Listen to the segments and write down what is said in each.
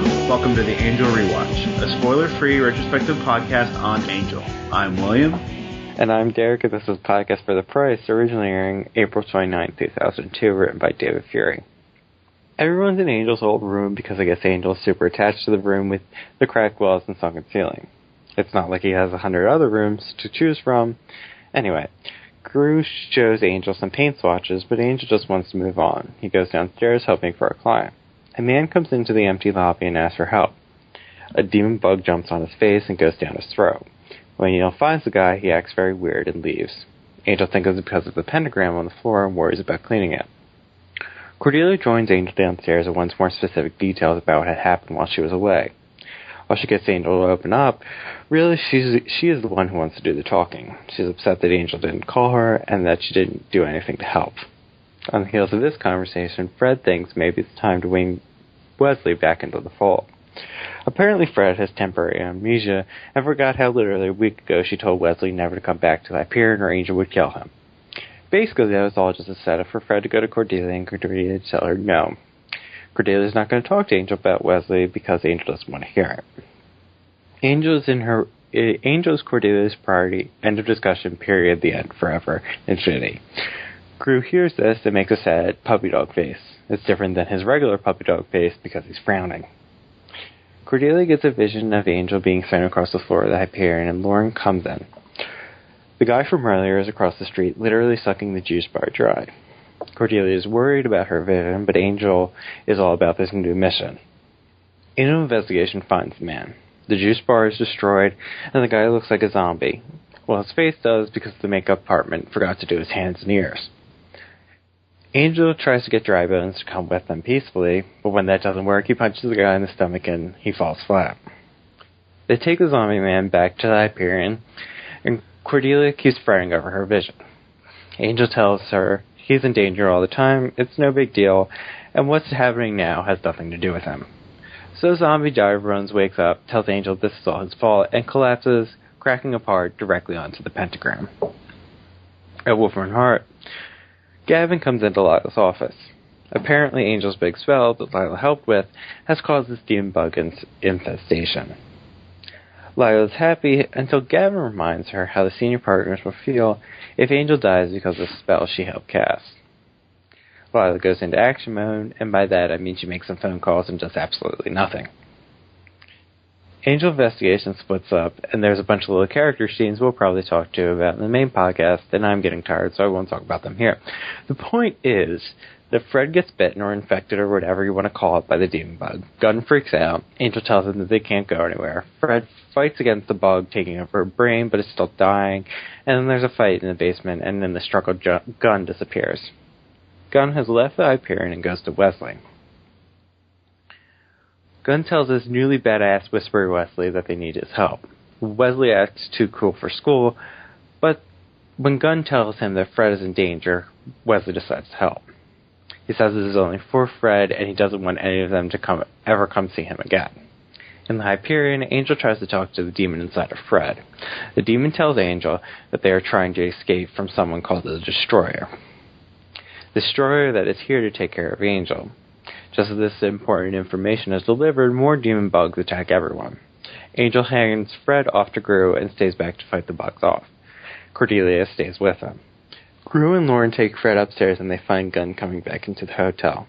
Welcome to the Angel Rewatch, a spoiler-free retrospective podcast on Angel. I'm William. And I'm Derek, and this is a podcast for the price, originally airing April 29, 2002, written by David Fury. Everyone's in Angel's old room because I guess Angel's super attached to the room with the cracked walls and sunken ceiling. It's not like he has 100 other rooms to choose from. Anyway, Gru shows Angel some paint swatches, but Angel just wants to move on. He goes downstairs hoping for a client. A man comes into the empty lobby and asks for help. A demon bug jumps on his face and goes down his throat. When Angel finds the guy, he acts very weird and leaves. Angel thinks it's because of the pentagram on the floor and worries about cleaning it. Cordelia joins Angel downstairs and wants more specific details about what had happened while she was away. While she gets Angel to open up, really she is the one who wants to do the talking. She's upset that Angel didn't call her and that she didn't do anything to help. On the heels of this conversation, Fred thinks maybe it's time to bring Wesley back into the fold. Apparently Fred has temporary amnesia and forgot how literally a week ago she told Wesley never to come back to Hyperion or Angel would kill him. Basically, that was all just a setup for Fred to go to Cordelia and Cordelia to tell her no. Cordelia's not going to talk to Angel about Wesley because Angel doesn't want to hear it. Angel's Cordelia's priority, end of discussion, period, the end, forever, infinity. Gru hears this and makes a sad puppy dog face. It's different than his regular puppy dog face because he's frowning. Cordelia gets a vision of Angel being thrown across the floor of the Hyperion, and Lauren comes in. The guy from earlier is across the street, literally sucking the juice bar dry. Cordelia is worried about her vision, but Angel is all about this new mission. An investigation finds the man. The juice bar is destroyed, and the guy looks like a zombie. Well, his face does because the makeup department forgot to do his hands and ears. Angel tries to get Dry Bones to come with them peacefully, but when that doesn't work, he punches the guy in the stomach and he falls flat. They take the zombie man back to the Hyperion, and Cordelia keeps fretting over her vision. Angel tells her he's in danger all the time, it's no big deal, and what's happening now has nothing to do with him. So zombie Dry Bones wakes up, tells Angel this is all his fault, and collapses, cracking apart directly onto the pentagram. At Wolfram Hart, Gavin comes into Lila's office. Apparently Angel's big spell that Lila helped with has caused this demon bug infestation. Lila's happy until Gavin reminds her how the senior partners will feel if Angel dies because of the spell she helped cast. Lila goes into action mode, and by that I mean she makes some phone calls and does absolutely nothing. Angel Investigation splits up, and there's a bunch of little character scenes we'll probably talk to about in the main podcast, and I'm getting tired, so I won't talk about them here. The point is that Fred gets bitten or infected or whatever you want to call it by the demon bug. Gunn freaks out. Angel tells him that they can't go anywhere. Fred fights against the bug, taking over her brain, but it's still dying, and then there's a fight in the basement, and in the struggle, Gunn disappears. Gunn has left the Hyperion and goes to Wesley. Gunn tells his newly badass Whispery Wesley that they need his help. Wesley acts too cool for school, but when Gunn tells him that Fred is in danger, Wesley decides to help. He says this is only for Fred, and he doesn't want any of them to ever come see him again. In the Hyperion, Angel tries to talk to the demon inside of Fred. The demon tells Angel that they are trying to escape from someone called the Destroyer. The Destroyer that is here to take care of Angel. Just as this important information is delivered, more demon bugs attack everyone. Angel hands Fred off to Gru and stays back to fight the bugs off. Cordelia stays with him. Gru and Lauren take Fred upstairs and they find Gunn coming back into the hotel.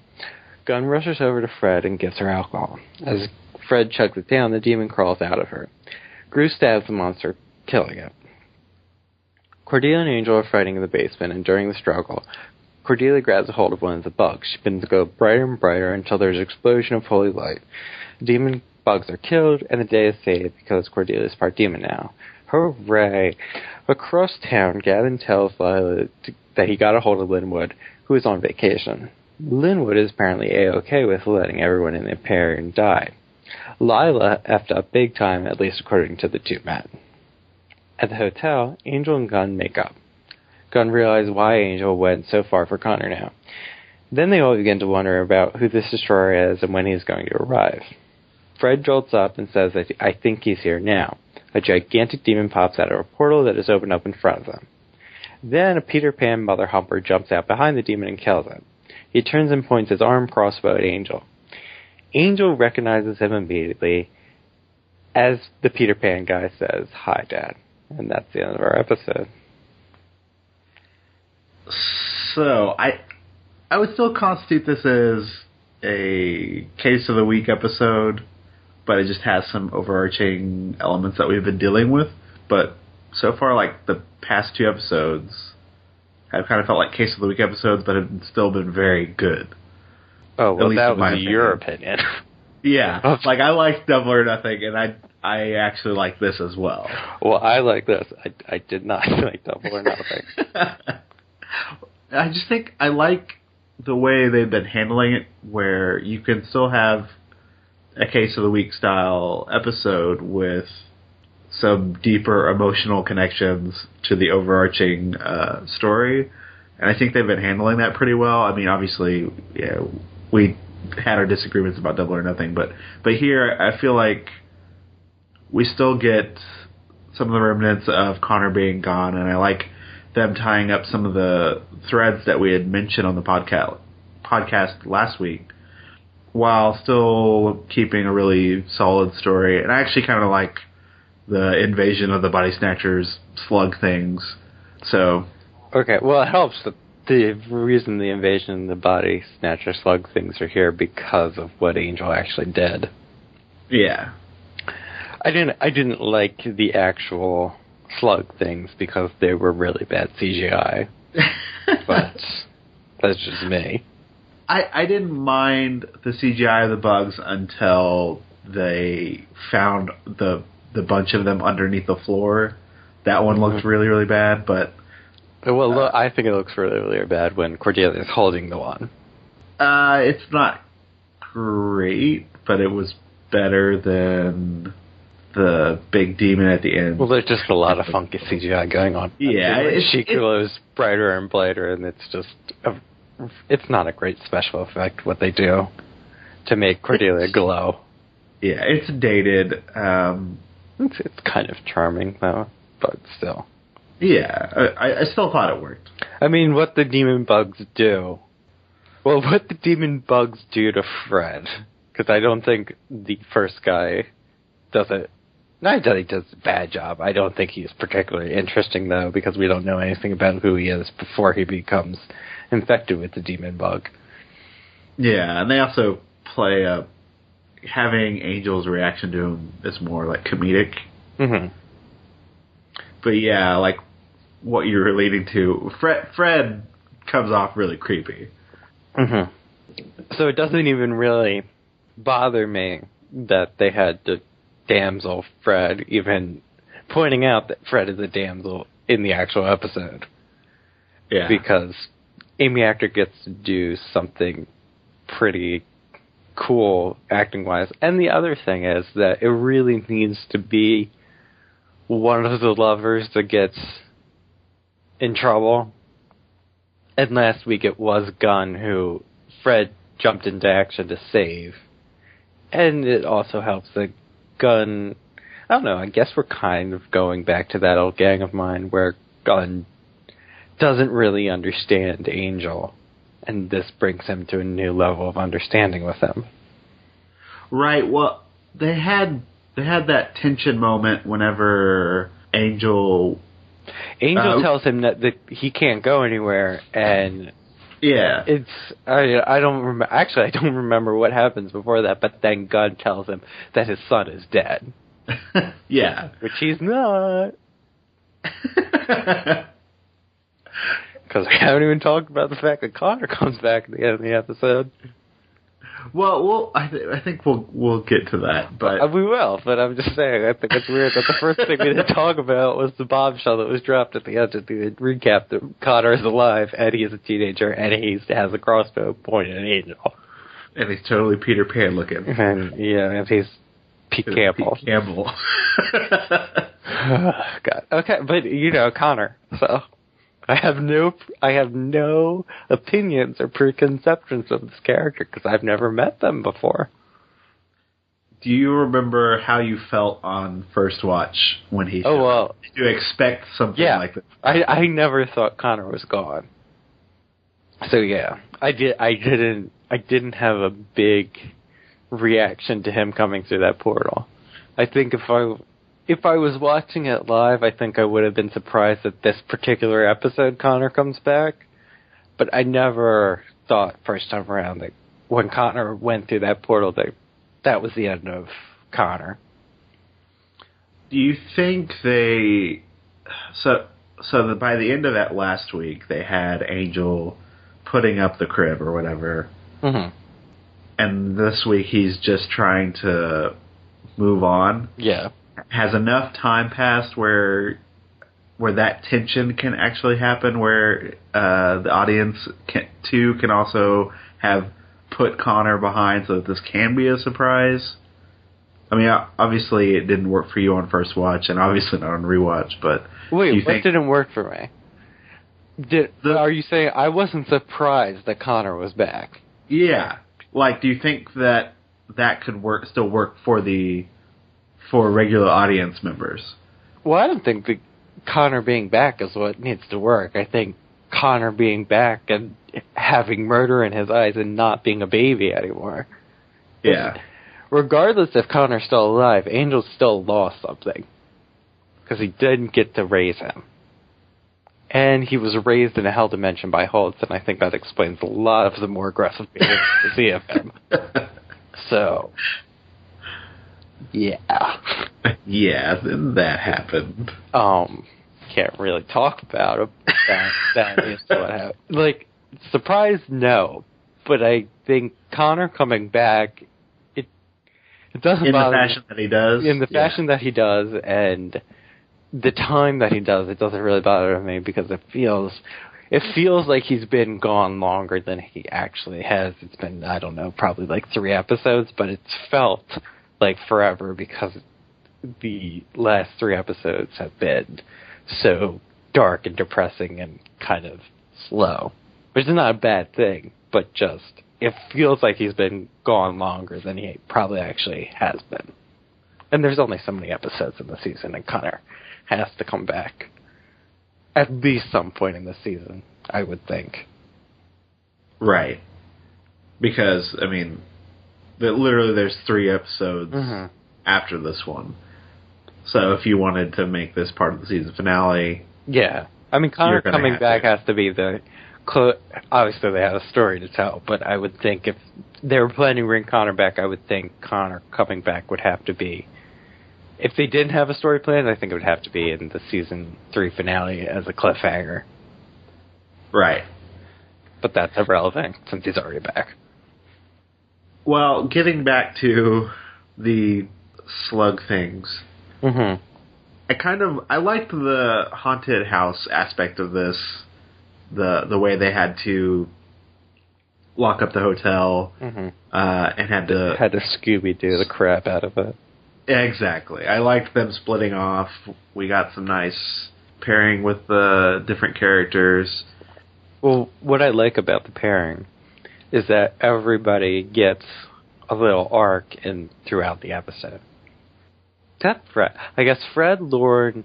Gunn rushes over to Fred and gives her alcohol. As Fred chugs it down, the demon crawls out of her. Gru stabs the monster, killing it. Cordelia and Angel are fighting in the basement, and during the struggle, Cordelia grabs a hold of one of the bugs. She begins to go brighter and brighter until there's an explosion of holy light. The demon bugs are killed, and the day is saved because Cordelia is part demon now. Hooray! Across town, Gavin tells Lila that he got a hold of Linwood, who is on vacation. Linwood is apparently A-OK with letting everyone in the Hyperion die. Lila effed up big time, at least according to the two men. At the hotel, Angel and Gunn make up. Gunn realizes why Angel went so far for Connor now. Then they all begin to wonder about who this destroyer is and when he is going to arrive. Fred jolts up and says that I think he's here now. A gigantic demon pops out of a portal that is opened up in front of them. Then a Peter Pan mother humper jumps out behind the demon and kills him. He turns and points his armed crossbow at Angel. Angel recognizes him immediately as the Peter Pan guy says, "Hi, Dad." And that's the end of our episode. So, I would still constitute this as a Case of the Week episode, but it just has some overarching elements that we've been dealing with. But so far, like, the past 2 episodes have kind of felt like Case of the Week episodes, but have still been very good. Oh, well, that was your opinion. Yeah, like, I liked Double or Nothing, and I actually like this as well. Well, I like this. I did not like Double or Nothing. I just think I like the way they've been handling it, where you can still have a Case of the Week style episode with some deeper emotional connections to the overarching story, and I think they've been handling that pretty well. I mean, obviously, yeah, we had our disagreements about Double or Nothing, but here I feel like we still get some of the remnants of Connor being gone, and I like them tying up some of the threads that we had mentioned on the podcast last week, while still keeping a really solid story. And I actually kind of like the invasion of the body snatchers slug things. So, okay, well, it helps that the reason the invasion of the body snatcher slug things are here because of what Angel actually did. Yeah. I didn't like the actual slug things because they were really bad CGI. But that's just me. I didn't mind the CGI of the bugs until they found the bunch of them underneath the floor. That one looked really, really bad, but... Well, look, I think it looks really, really bad when Cordelia's holding the one. It's not great, but it was better than the big demon at the end. Well, there's just a lot of funky CGI going on. Yeah. She glows brighter and brighter, and it's just... it's not a great special effect, what they do to make Cordelia glow. Yeah, it's dated. It's kind of charming, though, but still. Yeah, I still thought it worked. I mean, what the demon bugs do... Well, what the demon bugs do to Fred, because I don't think the first guy does it... Not that he does a bad job. I don't think he's particularly interesting, though, because we don't know anything about who he is before he becomes infected with the demon bug. Yeah, and they also play having Angel's reaction to him is more, like, comedic. Mm-hmm. But yeah, like, what you were leading to, Fred comes off really creepy. Mm-hmm. So it doesn't even really bother me that they had the damsel Fred even pointing out that Fred is a damsel in the actual episode. Yeah. Because Amy Actor gets to do something pretty cool acting-wise. And the other thing is that it really needs to be one of the lovers that gets in trouble. And last week it was Gunn who Fred jumped into action to save. And it also helps that Gunn, I don't know, I guess we're kind of going back to that old Gang of Mine where Gunn doesn't really understand Angel, and this brings him to a new level of understanding with him. Right, well, they had that tension moment whenever Angel tells him that he can't go anywhere, and yeah, I don't remember what happens before that, but then Gunn tells him that his son is dead. Yeah. Which he's not. Because we haven't even talked about the fact that Connor comes back at the end of the episode. Well, I think we'll get to that, but we will. But I'm just saying, I think it's weird that the first thing we didn't talk about was the bombshell that was dropped at the end of the recap that Connor is alive and he is a teenager and he has a crossbow pointed at Angel, and he's totally Peter Pan looking, and he's Pete Campbell. Pete Campbell. God. Okay, but Connor. So I have no opinions or preconceptions of this character because I've never met them before. Do you remember how you felt on first watch when he showed up? Did you expect something like this? I never thought Connor was gone. So yeah, I didn't have a big reaction to him coming through that portal. I think if I was watching it live, I think I would have been surprised that this particular episode Connor comes back. But I never thought first time around that when Connor went through that portal that was the end of Connor. Do you think they... So by the end of that last week, they had Angel putting up the crib or whatever. Mm-hmm. And this week he's just trying to move on. Yeah. Has enough time passed where that tension can actually happen, where the audience can also have put Connor behind so that this can be a surprise? I mean, obviously it didn't work for you on first watch, and obviously not on rewatch, but... Wait, what didn't work for me? Are you saying I wasn't surprised that Connor was back? Yeah. Like, do you think that could still work for regular audience members? Well, I don't think Connor being back is what needs to work. I think Connor being back and having murder in his eyes and not being a baby anymore. Yeah. Regardless if Connor's still alive, Angel still lost something. Because he didn't get to raise him. And he was raised in a hell dimension by Holtz, and I think that explains a lot of the more aggressive behavior we see of him. So, yeah. Yeah, then that happened. Can't really talk about it. That is what happened. Like, surprised, no. But I think Connor coming back, it doesn't in bother the fashion that he does. In the fashion that he does, and the time that he does, it doesn't really bother me because it feels like he's been gone longer than he actually has. It's been, I don't know, probably like 3 episodes, but it's felt like forever because the last 3 episodes have been so dark and depressing and kind of slow. Which is not a bad thing, but just, it feels like he's been gone longer than he probably actually has been. And there's only so many episodes in the season, and Connor has to come back at least some point in the season, I would think. Right. Because, I mean, literally there's 3 episodes after this one. So if you wanted to make this part of the season finale... Yeah. I mean, Connor coming back has to be the... Obviously they had a story to tell, but I would think if they were planning to bring Connor back, I would think Connor coming back would have to be... If they didn't have a story planned, I think it would have to be in the season 3 finale as a cliffhanger. Right. But that's irrelevant, since he's already back. Well, getting back to the slug things... Mm-hmm. I liked the haunted house aspect of this, the way they had to lock up the hotel, and had to Scooby-Doo the crap out of it. Exactly. I liked them splitting off. We got some nice pairing with the different characters. Well, what I like about the pairing is that everybody gets a little arc throughout the episode. Except Fred. I guess Fred and Lauren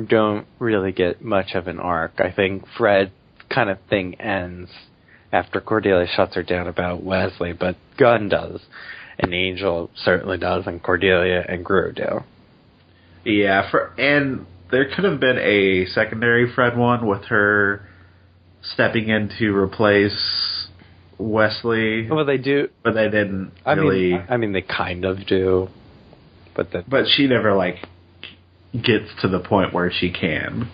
don't really get much of an arc. I think Fred kind of thing ends after Cordelia shuts her down about Wesley, but Gunn does. And Angel certainly does, and Cordelia and Gru do. Yeah, and there could have been a secondary Fred one with her stepping in to replace Wesley. Well, they do. But they didn't really... I mean, they kind of do. But she never, gets to the point where she can.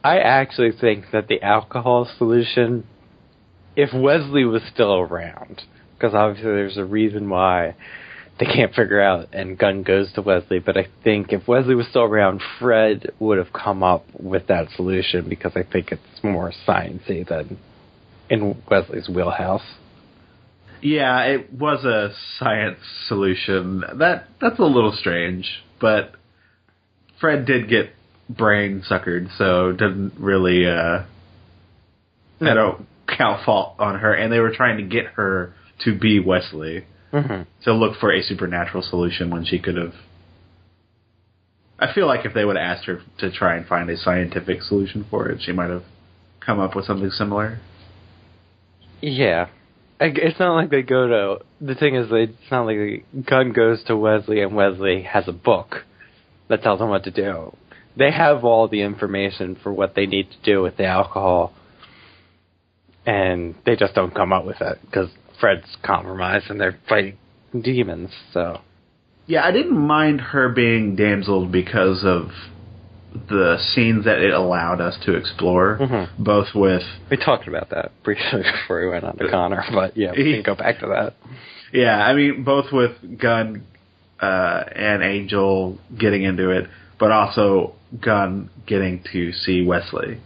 I actually think that the alcohol solution, if Wesley was still around, because obviously there's a reason why they can't figure out, and Gunn goes to Wesley, but I think if Wesley was still around, Fred would have come up with that solution, because I think it's more sciencey than in Wesley's wheelhouse. Yeah, it was a science solution. That's a little strange, but Fred did get brain suckered, so it doesn't really I don't count fault on her. And they were trying to get her to be Wesley, to look for a supernatural solution when she could have... I feel like if they would have asked her to try and find a scientific solution for it, she might have come up with something similar. Yeah. It's not like they go to... The thing is, it's not like Gunn goes to Wesley and Wesley has a book that tells them what to do. They have all the information for what they need to do with the alcohol, and they just don't come up with it, because Fred's compromised and they're fighting demons, so... Yeah, I didn't mind her being damseled because of the scenes that it allowed us to explore, both with... We talked about that briefly before we went on to Connor, but yeah, we can go back to that. Yeah, I mean, both with Gunn and Angel getting into it, but also Gunn getting to see Wesley.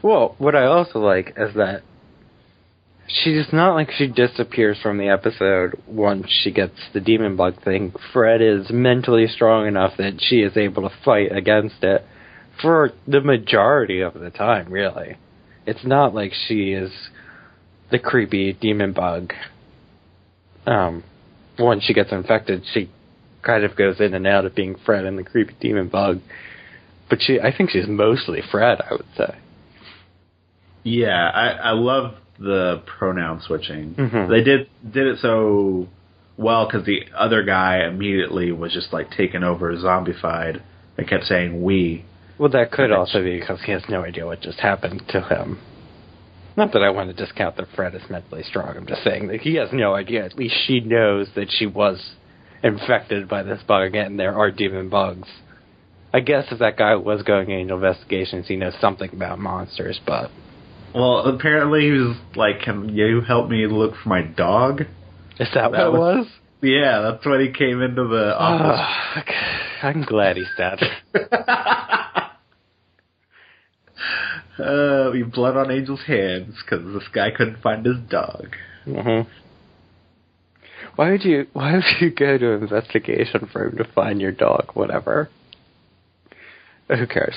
Well, what I also like is that she's not like she disappears from the episode once she gets the demon bug thing. Fred is mentally strong enough that she is able to fight against it for the majority of the time, really. It's not like she is the creepy demon bug. Once she gets infected, she kind of goes in and out of being Fred and the creepy demon bug. But I think she's mostly Fred, I would say. Yeah, I love the pronoun switching. They did it so well because the other guy immediately was just like taken over, zombified, and kept saying we. Well, that could also be because he has no idea what just happened to him. Not that I want to discount that Fred is mentally strong. I'm just saying that he has no idea. At least she knows that she was infected by this bug, and there are demon bugs. I guess if that guy was going into investigations, he knows something about monsters, but... Well, apparently he was like, can you help me look for my dog? Is that what it was? Yeah, that's when he came into the office. I'm glad he's dead. Blood on Angel's hands, because this guy couldn't find his dog. Why would you go to an investigation for him to find your dog? Whatever. Who cares?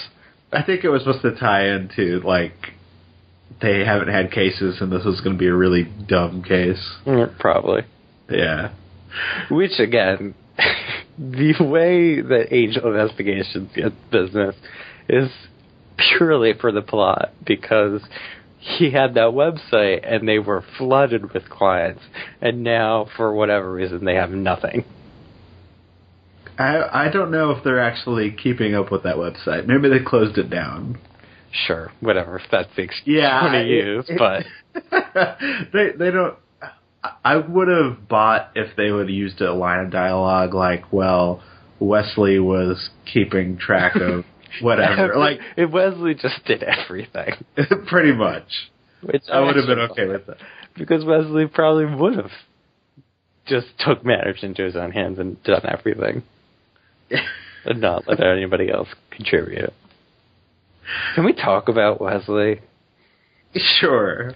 I think it was supposed to tie into, like, they haven't had cases and this was going to be a really dumb case. Probably. Yeah. Which, again, the way that Angel Investigations gets business is purely for the plot, because he had that website and they were flooded with clients, and now, for whatever reason, they have nothing. I don't know if they're actually keeping up with that website. Maybe they closed it down. Sure, whatever, if that's the excuse you want to use, but... they don't... I would have bought if they would have used a line of dialogue like, well, Wesley was keeping track of whatever. Like, if Wesley just did everything. Pretty much. Which I would have been okay with that. Because Wesley probably would have just took matters into his own hands and done everything. And not let anybody else contribute. Can we talk about Wesley? Sure.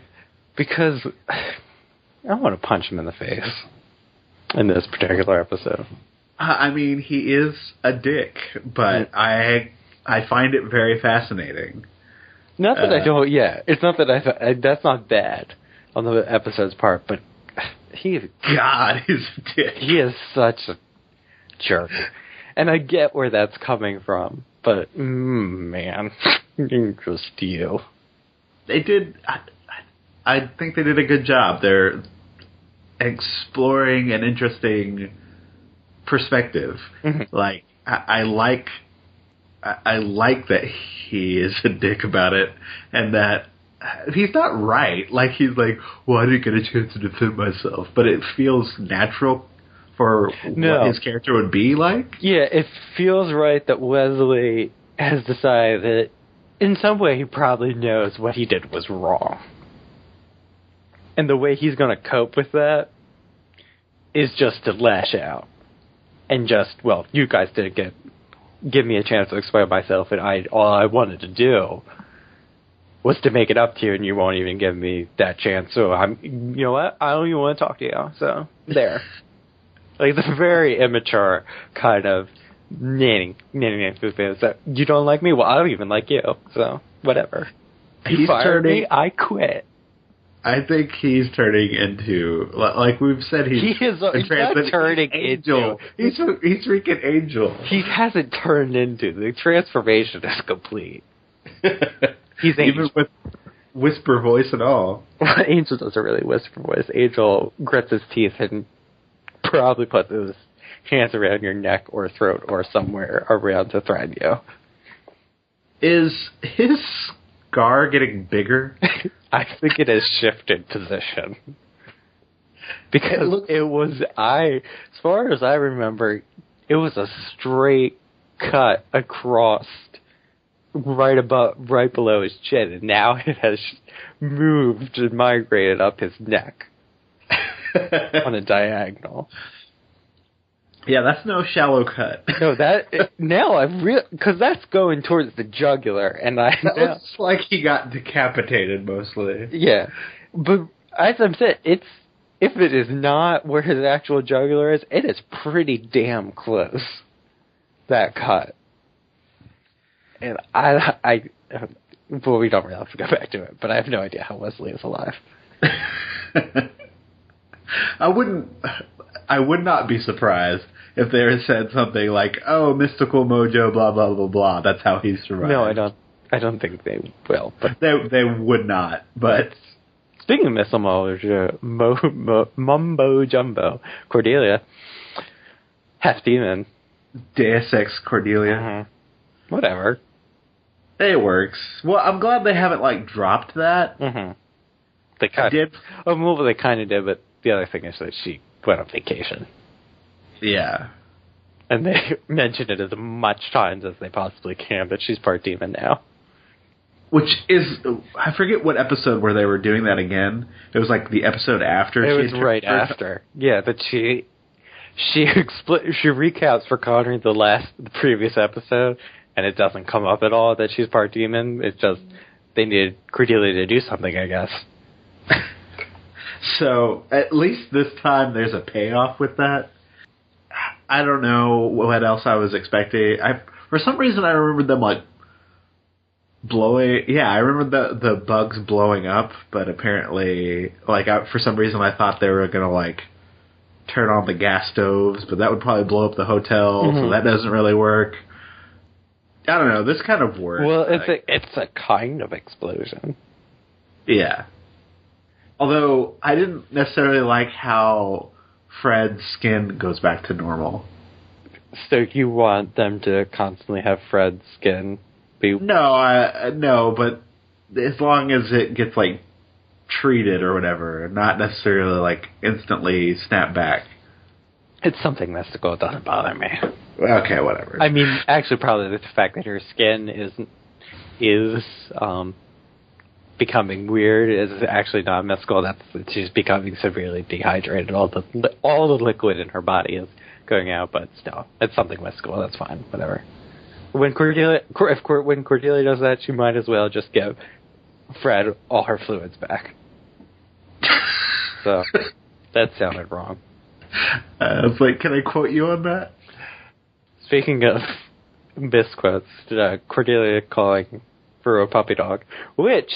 Because I want to punch him in the face in this particular episode. I mean, he is a dick, but I find it very fascinating. Not that I don't, it's not that that's not bad on the episode's part, but he's he's a dick. He is such a jerk. And I get where that's coming from, but, man, just you. They did, I think they did a good job. They're exploring an interesting perspective. Like, I like that he is a dick about it, and that he's not right. Like, he's like, well, I didn't get a chance to defend myself, but it feels natural for what his character would be like. Yeah, it feels right that Wesley has decided that in some way he probably knows what he did was wrong. And the way he's going to cope with that is just to lash out. And just, well, you guys didn't give me a chance to explain myself, and all I wanted to do was to make it up to you, and you won't even give me that chance. So you know what? I don't even want to talk to you. So there. Like, the very immature kind of nanny that you don't like me? Well, I don't even like you. So whatever. You fired me, I quit. I think he's turning into, like we've said, he's not turning Angel. He's freaking Angel. He hasn't turned into. The transformation is complete. He's even whisper voice at all. Well, Angel doesn't really whisper voice. Angel grits his teeth and probably puts his hands around your neck or throat or somewhere around to threaten you. Is his scar getting bigger? I think it has shifted position. Because as far as I remember, it was a straight cut across right below his chin, and now it has moved and migrated up his neck on a diagonal. Yeah, that's no shallow cut. No, because that's going towards the jugular, and looks like he got decapitated mostly. Yeah, but as I'm saying, if it is not where his actual jugular is, it is pretty damn close. That cut. And well, we don't really have to go back to it, but I have no idea how Wesley is alive. I would not be surprised if they had said something like, "Oh, mystical mojo, blah blah blah blah." That's how he survived. No, I don't think they will. But they would not. But speaking of mystical mojo, mumbo jumbo, Cordelia, half demon, Deus Ex Cordelia. Mm-hmm. Whatever. It works. Well, I'm glad they haven't dropped that. Mm-hmm. They kind of did. Oh, well, they kind of did, but the other thing is that she went on vacation. Yeah. And they mention it as much times as they possibly can, but she's part demon now. Which is, I forget what episode where they were doing that again. It was like the episode after. It was right after. Yeah, but she recaps for Connery the previous episode, and it doesn't come up at all that she's part demon. It's just they needed Cordelia to do something, I guess. So at least this time there's a payoff with that. I don't know what else I was expecting. For some reason I remembered them blowing. Yeah, I remember the bugs blowing up, but apparently for some reason I thought they were gonna turn on the gas stoves, but that would probably blow up the hotel, so that doesn't really work. I don't know. This kind of works. Well, it's a kind of explosion. Yeah. Although I didn't necessarily like how Fred's skin goes back to normal. So you want them to constantly have Fred's skin be... No, but as long as it gets treated or whatever, not necessarily instantly snap back. It's something mystical. It doesn't bother me. Okay, whatever. I mean, actually, probably the fact that her skin is becoming weird is actually not mystical. That's that she's becoming severely dehydrated. All the liquid in her body is going out, but still, it's something mystical. That's fine. Whatever. When Cordelia does that, she might as well just give Fred all her fluids back. So that sounded wrong. I was like, can I quote you on that? Speaking of misquotes, Cordelia calling for a puppy dog, which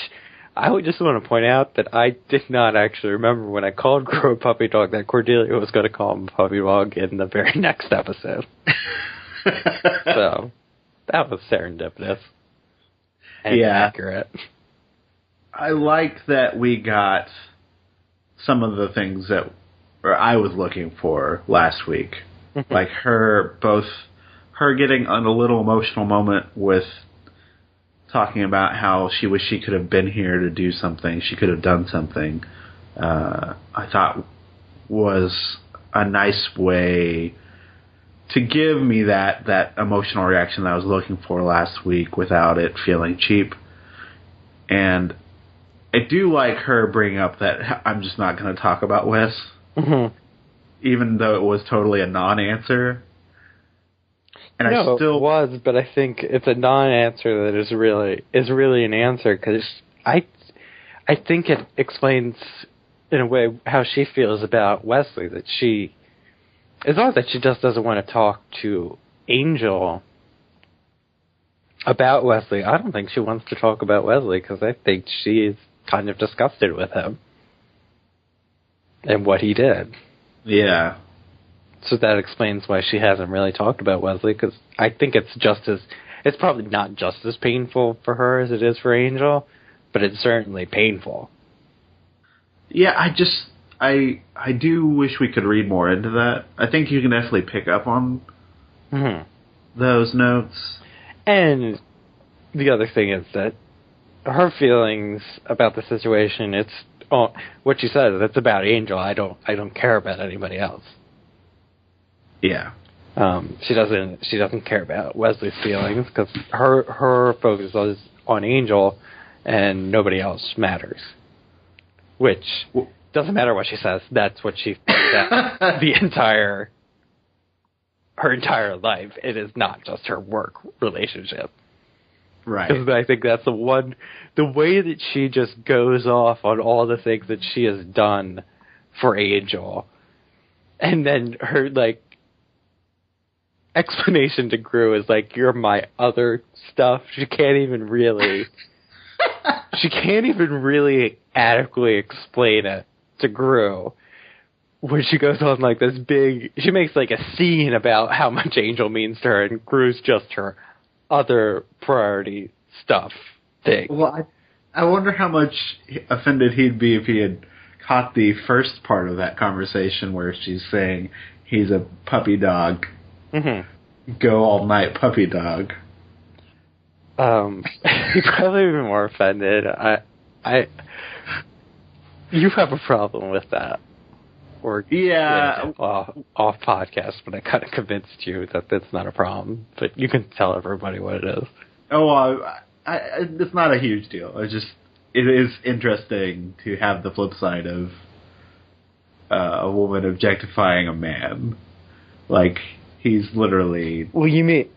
I would just want to point out that I did not actually remember when I called Crow a puppy dog that Cordelia was going to call him a puppy dog in the very next episode. So that was serendipitous and accurate. I like that we got some of the things that I was looking for last week. Like her getting on a little emotional moment with talking about how she wished she could have been here to do something. She could have done something. I thought was a nice way to give me that emotional reaction that I was looking for last week without it feeling cheap. And I do like her bringing up that I'm just not going to talk about Wes, even though it was totally a non-answer. And no, it was, but I think it's a non-answer that is really an answer, because I think it explains in a way how she feels about Wesley. That it's not that she just doesn't want to talk to Angel about Wesley. I don't think she wants to talk about Wesley because I think she's kind of disgusted with him and what he did. Yeah. So that explains why she hasn't really talked about Wesley, because I think it's probably not just as painful for her as it is for Angel, but it's certainly painful. Yeah, I do wish we could read more into that. I think you can definitely pick up on those notes. And the other thing is that her feelings about the situation, it's what she says, it's about Angel. I don't care about anybody else. Yeah. She doesn't care about Wesley's feelings because her focus is on Angel and nobody else matters. Which doesn't matter what she says. That's what she thinks her entire life. It is not just her work relationship. Right. Because I think that's the way that she just goes off on all the things that she has done for Angel. And then her, explanation to Gru is you're my other stuff. She can't even really adequately explain it to Gru. When she goes on she makes a scene about how much Angel means to her, and Gru's just her other priority stuff thing. Well, I wonder how much offended he'd be if he had caught the first part of that conversation where she's saying he's a puppy dog. Mm-hmm. Go all night puppy dog. He'd probably be more offended. You have a problem with that. Or yeah, off podcast, but I kind of convinced you that that's not a problem. But you can tell everybody what it is. Oh, it's not a huge deal. It is interesting to have the flip side of a woman objectifying a man. He's literally. Well, you mean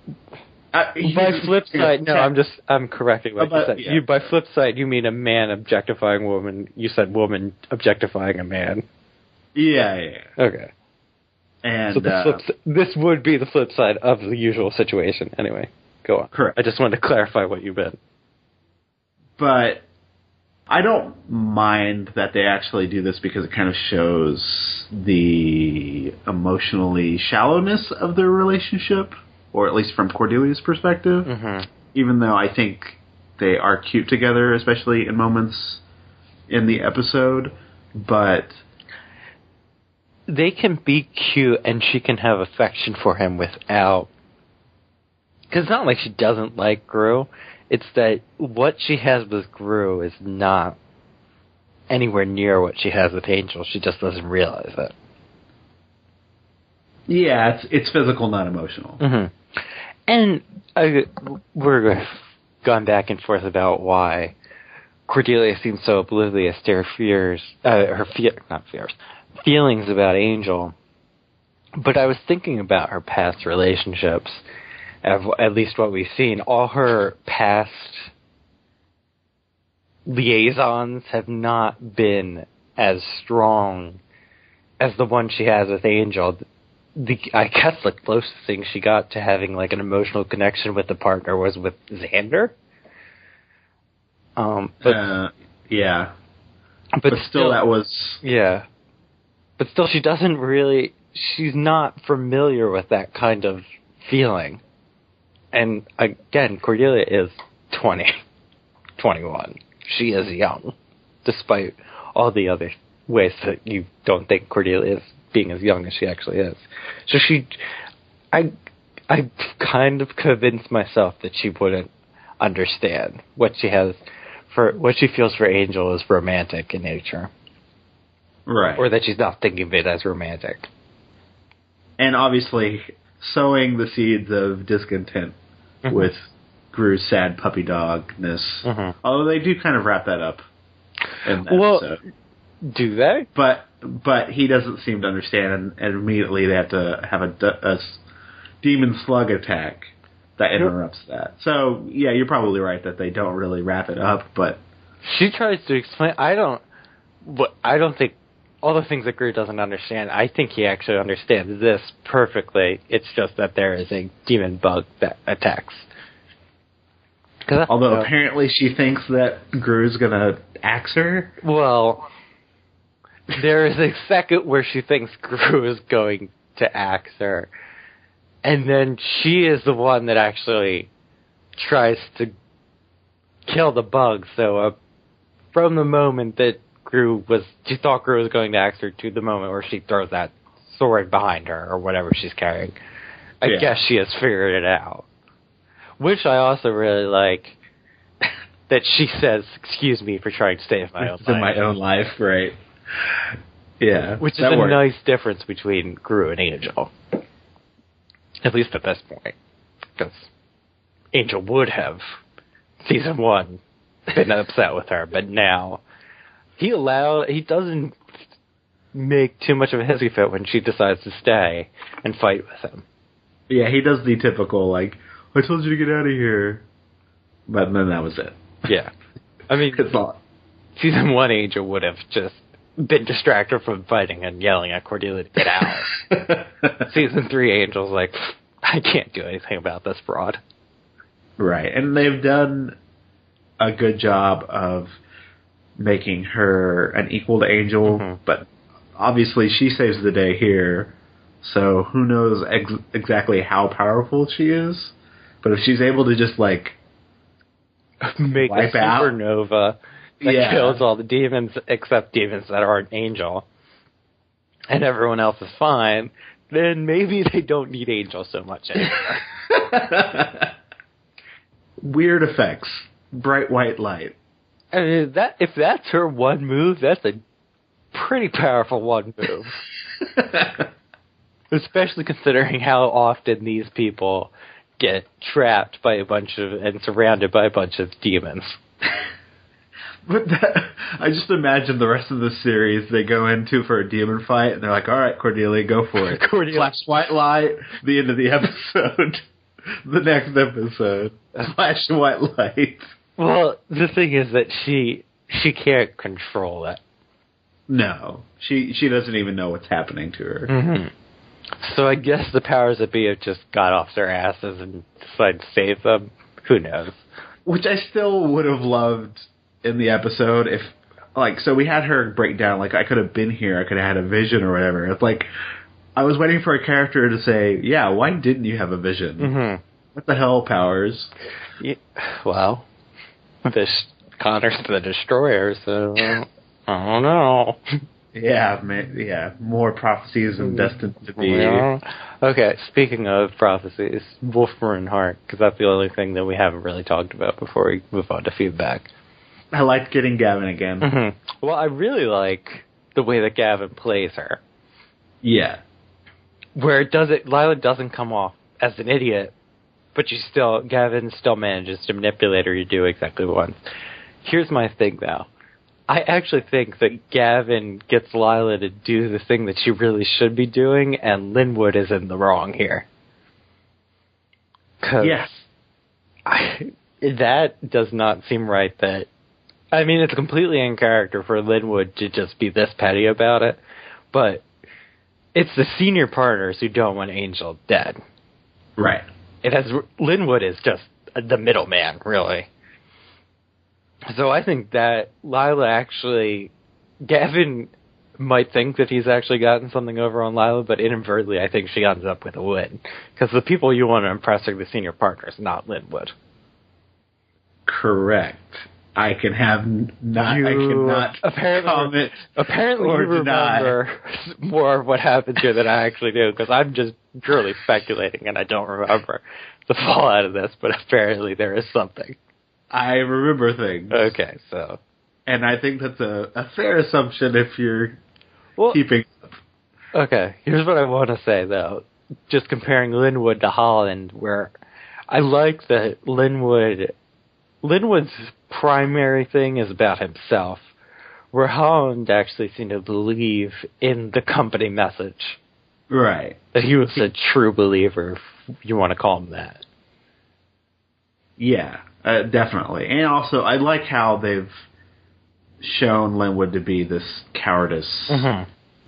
by flip side? No, I'm correcting what you said. Yeah. By flip side, you mean a man objectifying a woman. You said woman objectifying a man. Yeah. Okay. And so this would be the flip side of the usual situation. Anyway, go on. Correct. I just wanted to clarify what you meant. But I don't mind that they actually do this because it kind of shows the emotionally shallowness of their relationship, or at least from Cordelia's perspective. Mm-hmm. Even though I think they are cute together, especially in moments in the episode, but they can be cute and she can have affection for him without... Because it's not like she doesn't like Gru. It's that what she has with Gru is not anywhere near what she has with Angel. She just doesn't realize it. Yeah, it's physical, not emotional. Mm-hmm. And we're gone back and forth about why Cordelia seems so oblivious to her feelings about Angel. But I was thinking about her past relationships, at least what we've seen. All her past liaisons have not been as strong as the one she has with Angel. I guess the closest thing she got to having an emotional connection with the partner was with Xander. Yeah. But still that was... Yeah. But still, she's not familiar with that kind of feeling. And again, Cordelia is 21. She is young, despite all the other ways that you don't think Cordelia is being as young as she actually is. So I kind of convinced myself that she wouldn't understand what she feels for Angel is romantic in nature. Right. Or that she's not thinking of it as romantic. And obviously, sowing the seeds of discontent with Gru's sad puppy dogness. Mm-hmm. Although they do kind of wrap that up in the episode. Do they? But he doesn't seem to understand, and immediately they have to have a demon slug attack that interrupts that. So, yeah, you're probably right that they don't really wrap it up, but... She tries to explain... I don't think... All the things that Gru doesn't understand, I think he actually understands this perfectly. It's just that there is a demon bug that attacks. Although apparently she thinks that Gru's going to axe her. Well, there is a second where she thinks Gru is going to axe her. And then she is the one that actually tries to kill the bug, so from the moment that she thought Gru was going to axe her to the moment where she throws that sword behind her or whatever she's carrying. I guess she has figured it out. Which I also really like that she says, "Excuse me for trying to save my own life." My own life, right. Yeah. Which is a nice difference between Gru and Angel. At least at this point. Because Angel would have, season 1, been upset with her, but now he doesn't make too much of a hissy fit when she decides to stay and fight with him. Yeah, he does the typical, like, I told you to get out of here. But then that was it. Yeah. I mean, season 1 Angel would have just been distracted from fighting and yelling at Cordelia to get out. Season 3 Angel's like, I can't do anything about this fraud. Right, and they've done a good job of making her an equal to Angel, but obviously she saves the day here, so who knows exactly how powerful she is. But if she's able to just, like, make a supernova that kills all the demons except demons that aren't Angel, and everyone else is fine, then maybe they don't need Angel so much anymore. Weird effects. Bright white light. I mean, if that's her one move, that's a pretty powerful one move. Especially considering how often these people get trapped by and surrounded by a bunch of demons. But I just imagine the rest of the series they go into for a demon fight, and they're like, all right, Cordelia, go for it. Flash white light, the end of the episode. The next episode. Flash white light. Well, the thing is that she can't control it. No. She doesn't even know what's happening to her. Mm-hmm. So I guess the powers that be have just got off their asses and decided to save them. Who knows? Which I still would have loved in the episode if, like, so we had her break down, like, I could have been here, I could have had a vision or whatever. It's like, I was waiting for a character to say, yeah, why didn't you have a vision? Mm-hmm. What the hell, Powers? Yeah, well, Connor's the Destroyer, so I don't know. Yeah, more prophecies and destined to be. Yeah. Okay, speaking of prophecies, Wolfram Hart, because that's the only thing that we haven't really talked about before we move on to feedback. I liked getting Gavin again. Mm-hmm. Well, I really like the way that Gavin plays her. Yeah. Where Lila doesn't come off as an idiot, but Gavin still manages to manipulate her to do exactly what he wants. Here's my thing, though. I actually think that Gavin gets Lila to do the thing that she really should be doing, and Linwood is in the wrong here. Yes. That does not seem right. I mean, it's completely in character for Linwood to just be this petty about it, but it's the senior partners who don't want Angel dead. Right. Linwood is just the middleman, really. So I think that Gavin might think that he's actually gotten something over on Lila, but inadvertently I think she ends up with a win. Because the people you want to impress are the senior partners, not Linwood. Correct. I cannot comment. Apparently you remember more of what happened here than I actually do, because I'm just purely speculating and I don't remember the fallout of this, but apparently there is something. I remember things. Okay, so. And I think that's a fair assumption if you're keeping up. Okay, here's what I want to say, though. Just comparing Linwood to Holland, where I like that Linwood's primary thing is about himself, where Holland actually seemed to believe in the company message. Right. That he was a true believer, if you want to call him that. Yeah. Definitely. And also, I like how they've shown Linwood to be this cowardice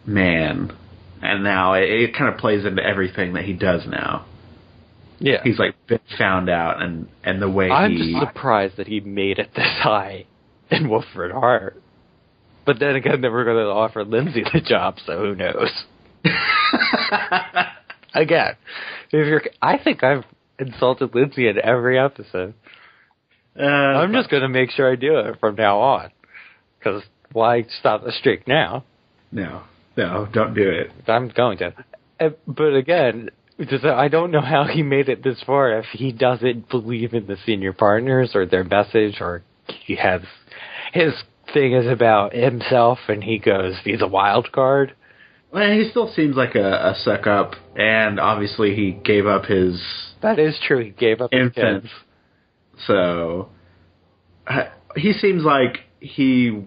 man. And now it kind of plays into everything that he does now. Yeah. He's, like, been found out, and the way I'm just surprised that he made it this high in Wolfram Hart. But then again, they were going to offer Lindsay the job, so who knows? Again, I think I've insulted Lindsay in every episode. I'm just going to make sure I do it from now on. because why stop the streak now? No, don't do it. I'm going to. But again, I don't know how he made it this far if he doesn't believe in the senior partners or their message, or he has his thing is about himself and he goes, he's a wild card. Well, he still seems like a suck up, and obviously he gave up his... That is true, he gave up his kids. So, he seems like he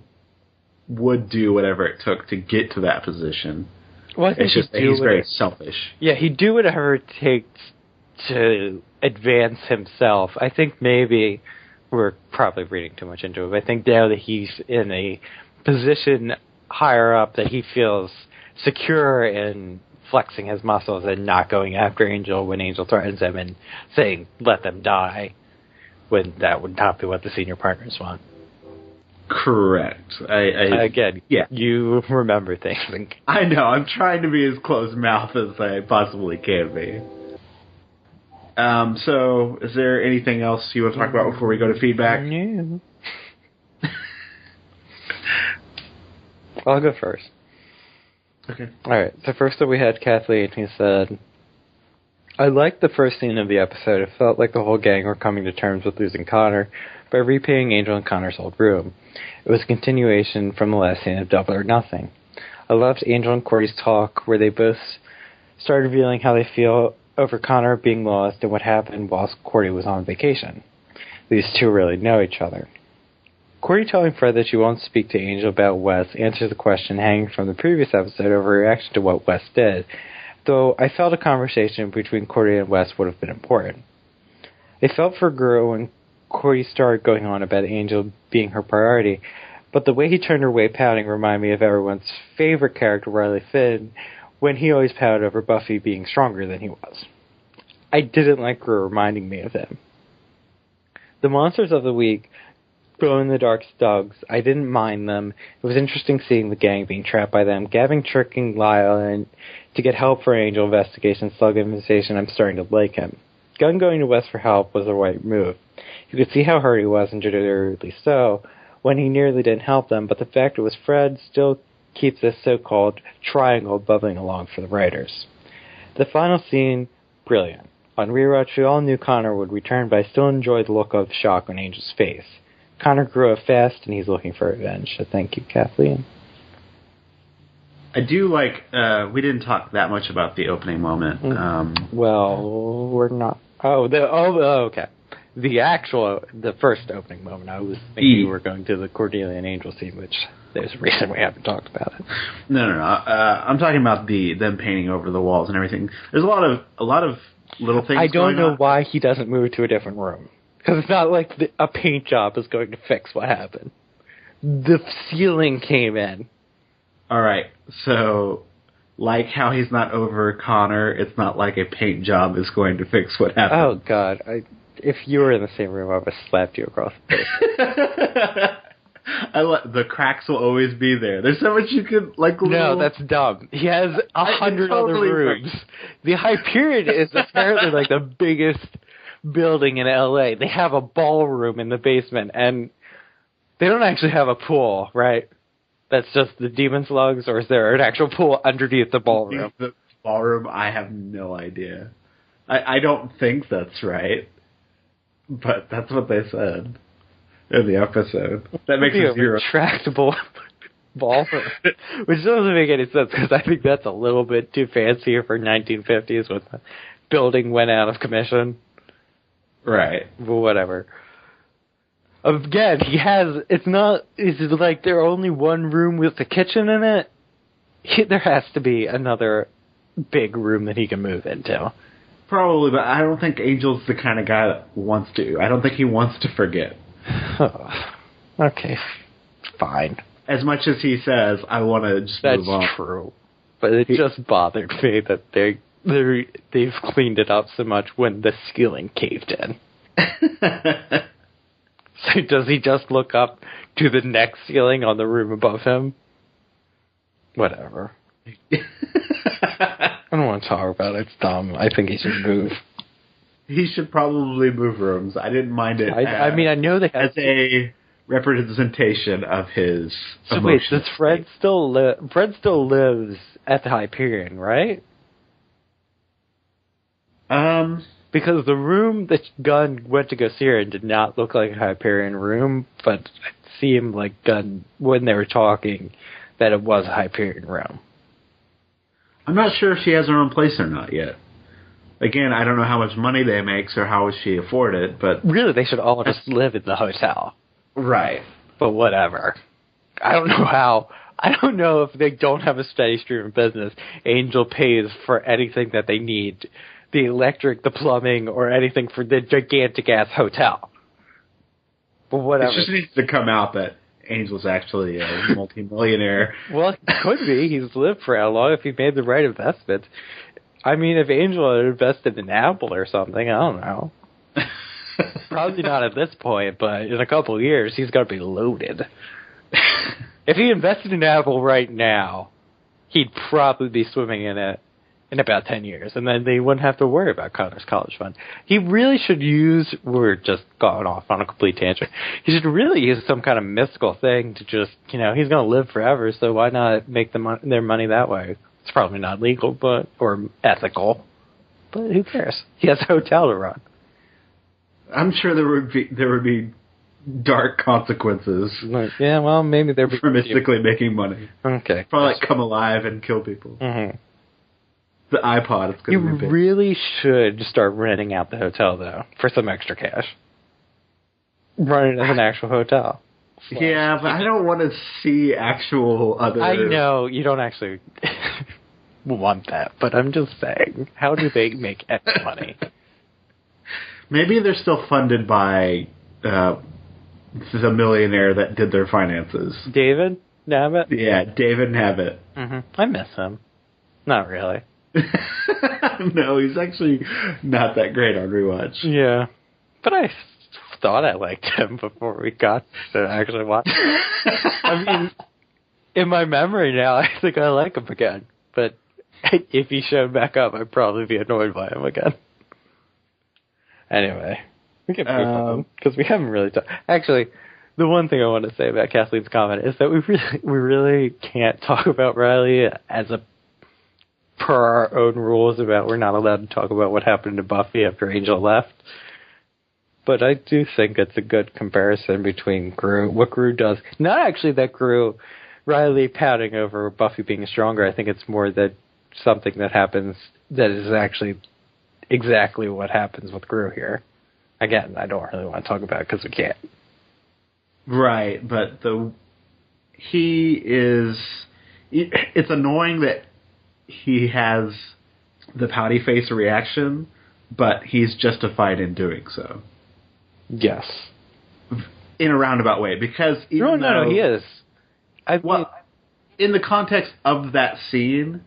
would do whatever it took to get to that position. Well, I think it's just that he's very selfish. Yeah, he'd do whatever it takes to advance himself. I think maybe we're probably reading too much into it, but I think now that he's in a position higher up that he feels secure in flexing his muscles and not going after Angel when Angel threatens him and saying, let them die, when that would not be what the senior partners want. Correct. Again, yeah. You remember things. I know. I'm trying to be as close-mouthed as I possibly can be. So, is there anything else you want to talk about before we go to feedback? No. I'll go first. Okay. Alright, so first up we had Kathleen, who said, I liked the first scene of the episode. It felt like the whole gang were coming to terms with losing Connor by repaying Angel in Connor's old room. It was a continuation from the last scene of Double or Nothing. I loved Angel and Corey's talk, where they both started revealing how they feel over Connor being lost and what happened whilst Corey was on vacation. These two really know each other. Corey telling Fred that she won't speak to Angel about Wes answers the question hanging from the previous episode of her reaction to what Wes did, though I felt a conversation between Corey and Wes would have been important. It felt for Guru when Corey started going on about Angel being her priority, but the way he turned her way pouting reminded me of everyone's favorite character, Riley Finn, when he always pouted over Buffy being stronger than he was. I didn't like Guru reminding me of him. The monsters of the week, glow-in-the-dark Stugs, I didn't mind them. It was interesting seeing the gang being trapped by them. Gavin tricking Lyle and to get help for Angel investigation, Slug invitation, I'm starting to like him. Gunn going to Wes for help was the right move. You could see how hurt he was, and deservedly so, when he nearly didn't help them, but the fact it was Fred still keeps this so-called triangle bubbling along for the writers. The final scene, brilliant. On Rewatch, we all knew Connor would return, but I still enjoyed the look of shock on Angel's face. Connor grew up fast, and he's looking for revenge, so thank you, Kathleen. I do like, we didn't talk that much about the opening moment. Well, we're not... okay. The first opening moment. I was thinking you were going to the Cordelia and Angel scene, which there's a reason we haven't talked about it. No. I'm talking about them painting over the walls and everything. There's a lot of little things. I don't know why he doesn't move to a different room, because it's not like a paint job is going to fix what happened. The ceiling came in. All right, so like how he's not over Connor, it's not like a paint job is going to fix what happened. Oh God. If you were in the same room, I would have slapped you across the face. The cracks will always be there. There's so much you could, like... No, that's dumb. He has 100 other rooms. The Hyperion is apparently like the biggest building in L.A. They have a ballroom in the basement, and they don't actually have a pool, right? That's just the demon slugs, or is there an actual pool underneath the ballroom? The ballroom, I have no idea. I don't think that's right. But that's what they said in the episode. That makes it zero. Retractable ballroom, which doesn't make any sense because I think that's a little bit too fancy for 1950s when the building went out of commission. Right. But whatever. Again, it's like there only one room with the kitchen in it. There has to be another big room that he can move into. Probably, but I don't think Angel's the kind of guy that wants to. I don't think he wants to forget. Okay, fine. As much as he says, I want to just move on. That's true. But it just bothered me that they've cleaned it up so much when the ceiling caved in. So does he just look up to the next ceiling on the room above him? Whatever. I don't want to talk about it. It's dumb. I think he should move. He should probably move rooms. I didn't mind it. I mean, I know they have as a representation of his So wait, does Fred still lives at the Hyperion, right? Because the room that Gunn went to go see her in did not look like a Hyperion room, but it seemed like Gunn, when they were talking, that it was a Hyperion room. I'm not sure if she has her own place or not yet. Again, I don't know how much money they make, or how would she afford it, but... Really, they should all just live in the hotel. Right. But whatever. I don't know how. I don't know if they don't have a steady stream of business. Angel pays for anything that they need. The electric, the plumbing, or anything for the gigantic-ass hotel. But whatever. It just needs to come out that Angel's actually a multimillionaire. Well, it could be. He's lived for how long if he made the right investment. I mean, if Angel had invested in Apple or something, I don't know. Probably not at this point, but in a couple of years, he's going to be loaded. If he invested in Apple right now, he'd probably be swimming in it in about 10 years, and then they wouldn't have to worry about Connor's college fund. He really should use, we're just going off on a complete tangent, he should really use some kind of mystical thing to just, he's going to live forever, so why not make their money that way? It's probably not legal, or ethical, but who cares? He has a hotel to run. I'm sure there would be dark consequences. Yeah, well, maybe they're for mystically making money. Okay. Probably come alive and kill people. Mm-hmm. The iPod is going to be big. You really should start renting out the hotel, though, for some extra cash. Run it as an actual hotel. Yeah, but I don't want to see actual other... I know, you don't actually want that, but I'm just saying, how do they make extra money? Maybe they're still funded by the millionaire that did their finances. David Nabbit? Yeah, David Nabbit. Mm-hmm. I miss him. Not really. No, he's actually not that great on Rewatch. Yeah. But I thought I liked him before we got to actually watch it. I mean, in my memory now, I think I like him again. But if he showed back up, I'd probably be annoyed by him again. Anyway, we can move on, because we haven't really talked. Actually, the one thing I want to say about Kathleen's comment is that we really can't talk about Riley as per our own rules about we're not allowed to talk about what happened to Buffy after Angel left. But I do think it's a good comparison between what Gru does. Not actually that Riley pouting over Buffy being stronger. I think it's more that something that happens that is actually exactly what happens with Gru here. Again, I don't really want to talk about it because we can't. Right, but it's annoying that he has the pouty face reaction, but he's justified in doing so. Yes. In a roundabout way, because even no, he is. In the context of that scene,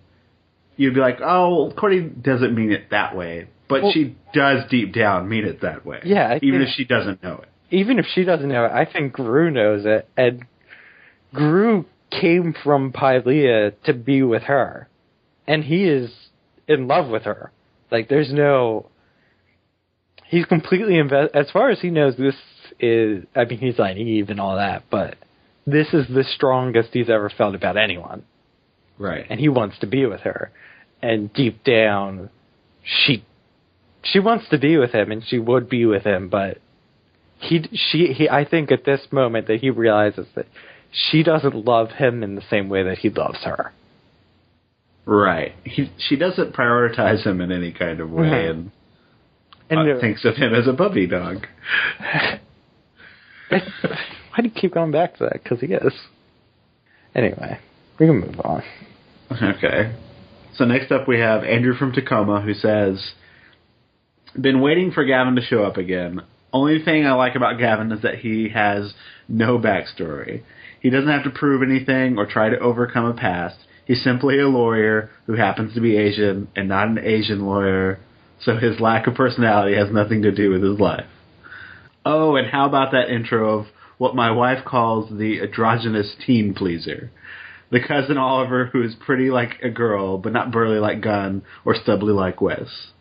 you'd be like, oh, Courtney doesn't mean it that way, but she does deep down mean it that way. Yeah, even if she doesn't know it. Even if she doesn't know it, I think Gru knows it, and Gru came from Pylea to be with her, and he is in love with her. Like, there's no... He's completely invested... As far as he knows, this is... I mean, he's naive and all that, but this is the strongest he's ever felt about anyone. Right. And he wants to be with her. And deep down, she wants to be with him, and she would be with him, but I think at this moment that he realizes that she doesn't love him in the same way that he loves her. Right. She doesn't prioritize him in any kind of way, mm-hmm. and thinks of him as a puppy dog. Why do you keep going back to that? Because he is. Anyway, we can move on. Okay. So next up we have Andrew from Tacoma, who says, been waiting for Gavin to show up again. Only thing I like about Gavin is that he has no backstory. He doesn't have to prove anything or try to overcome a past. He's simply a lawyer who happens to be Asian and not an Asian lawyer, so his lack of personality has nothing to do with his life. Oh, and how about that intro of what my wife calls the androgynous teen pleaser? The cousin Oliver who is pretty like a girl, but not burly like Gunn or stubbly like Wes.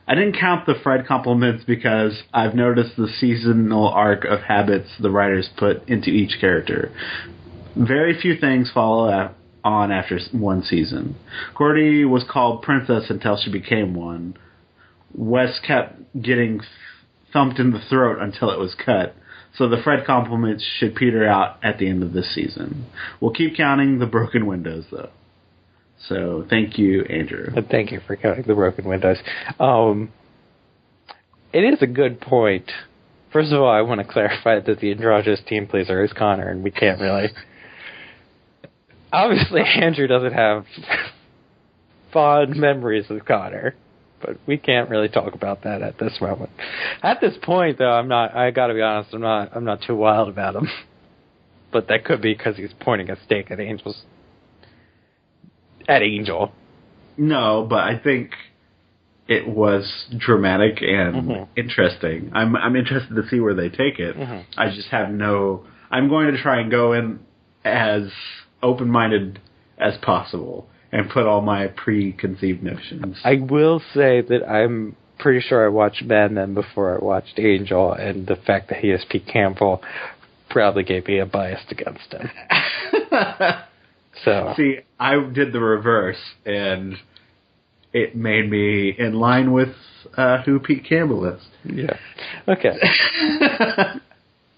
I didn't count the Fred compliments because I've noticed the seasonal arc of habits the writers put into each character. Very few things follow on after one season. Cordy was called Princess until she became one. Wes kept getting thumped in the throat until it was cut. So the Fred compliments should peter out at the end of this season. We'll keep counting the broken windows, though. So thank you, Andrew. Thank you for counting the broken windows. It is a good point. First of all, I want to clarify that the androgynous team pleaser is Connor, and we can't really... Obviously, Andrew doesn't have fond memories of Connor, but we can't really talk about that at this moment. At this point, though, I gotta be honest, I'm not too wild about him. But that could be because he's pointing a stake at Angel. No, but I think it was dramatic and interesting. I'm interested to see where they take it. I just have I'm going to try and go in as open-minded as possible and put all my preconceived notions. I will say that I'm pretty sure I watched Mad Men before I watched Angel, and the fact that he is Pete Campbell probably gave me a bias against him. So see, I did the reverse, and it made me in line with who Pete Campbell is. Yeah. Okay.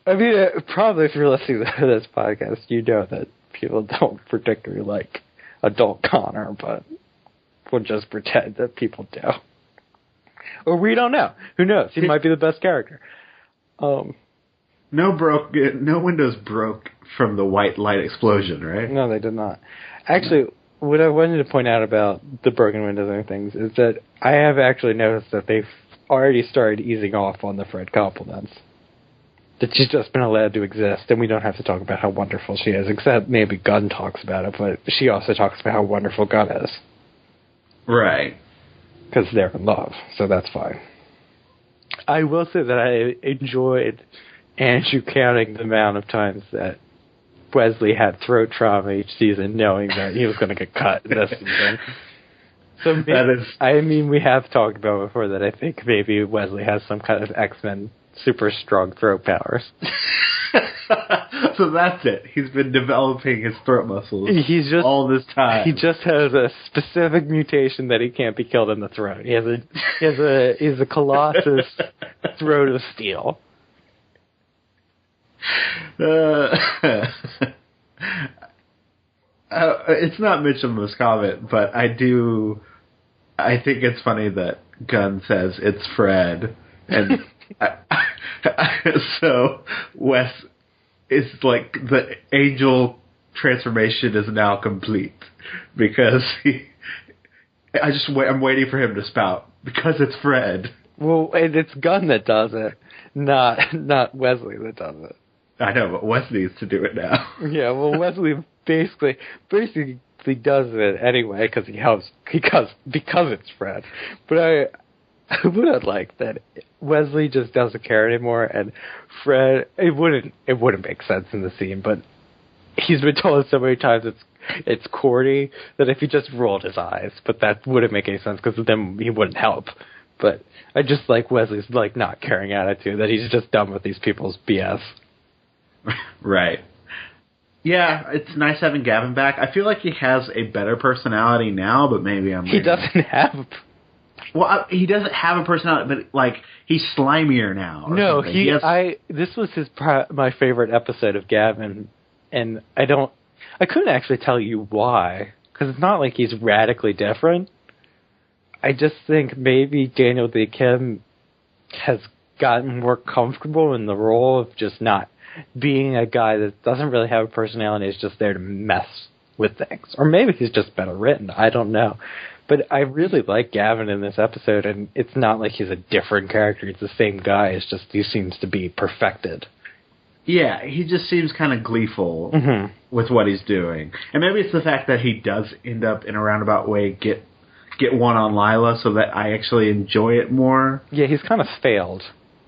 I mean, probably if you're listening to this podcast, you know that people don't particularly like adult Connor, but we'll just pretend that people do. Or we don't know. Who knows? He might be the best character. No windows broke from the white light explosion, right? No, they did not. Actually, what I wanted to point out about the broken windows and things is that I have actually noticed that they've already started easing off on the Fred compliments. That she's just been allowed to exist, and we don't have to talk about how wonderful she is, except maybe Gunn talks about it, but she also talks about how wonderful Gunn is. Right. Because they're in love, so that's fine. I will say that I enjoyed Andrew counting the amount of times that Wesley had throat trauma each season, knowing that he was going to get cut this season. So maybe, we have talked about before that I think maybe Wesley has some kind of X-Men super strong throat powers. So that's it. He's been developing his throat muscles all this time. He just has a specific mutation that he can't be killed in the throat. He has a colossus throat of steel. It's not Mitchell Moscovit, but I think it's funny that Gunn says it's Fred, and so Wes is like, the angel transformation is now complete because I'm waiting for him to spout because it's Fred. Well, and it's Gunn that does it, not Wesley that does it. I know, but Wes needs to do it now. Yeah, well, Wesley basically does it anyway because it's Fred. But I would like that Wesley just doesn't care anymore, and Fred. It wouldn't make sense in the scene, but he's been told so many times it's Cordy that if he just rolled his eyes, but that wouldn't make any sense because then he wouldn't help. But I just like Wesley's like not caring attitude, that he's just done with these people's BS. Right. Yeah, it's nice having Gavin back. I feel like he has a better personality now, but maybe He doesn't have... Well, he doesn't have a personality, but, like, he's slimier now. No, this was my favorite episode of Gavin, and I couldn't actually tell you why, because it's not like he's radically different. I just think maybe Daniel Day Kim has gotten more comfortable in the role of just not being a guy that doesn't really have a personality, is just there to mess with things. Or maybe he's just better written. I don't know. But I really like Gavin in this episode, and it's not like he's a different character. He's the same guy. It's just he seems to be perfected. Yeah, he just seems kind of gleeful with what he's doing. And maybe it's the fact that he does end up, in a roundabout way, get one on Lila so that I actually enjoy it more. Yeah, he's kind of failed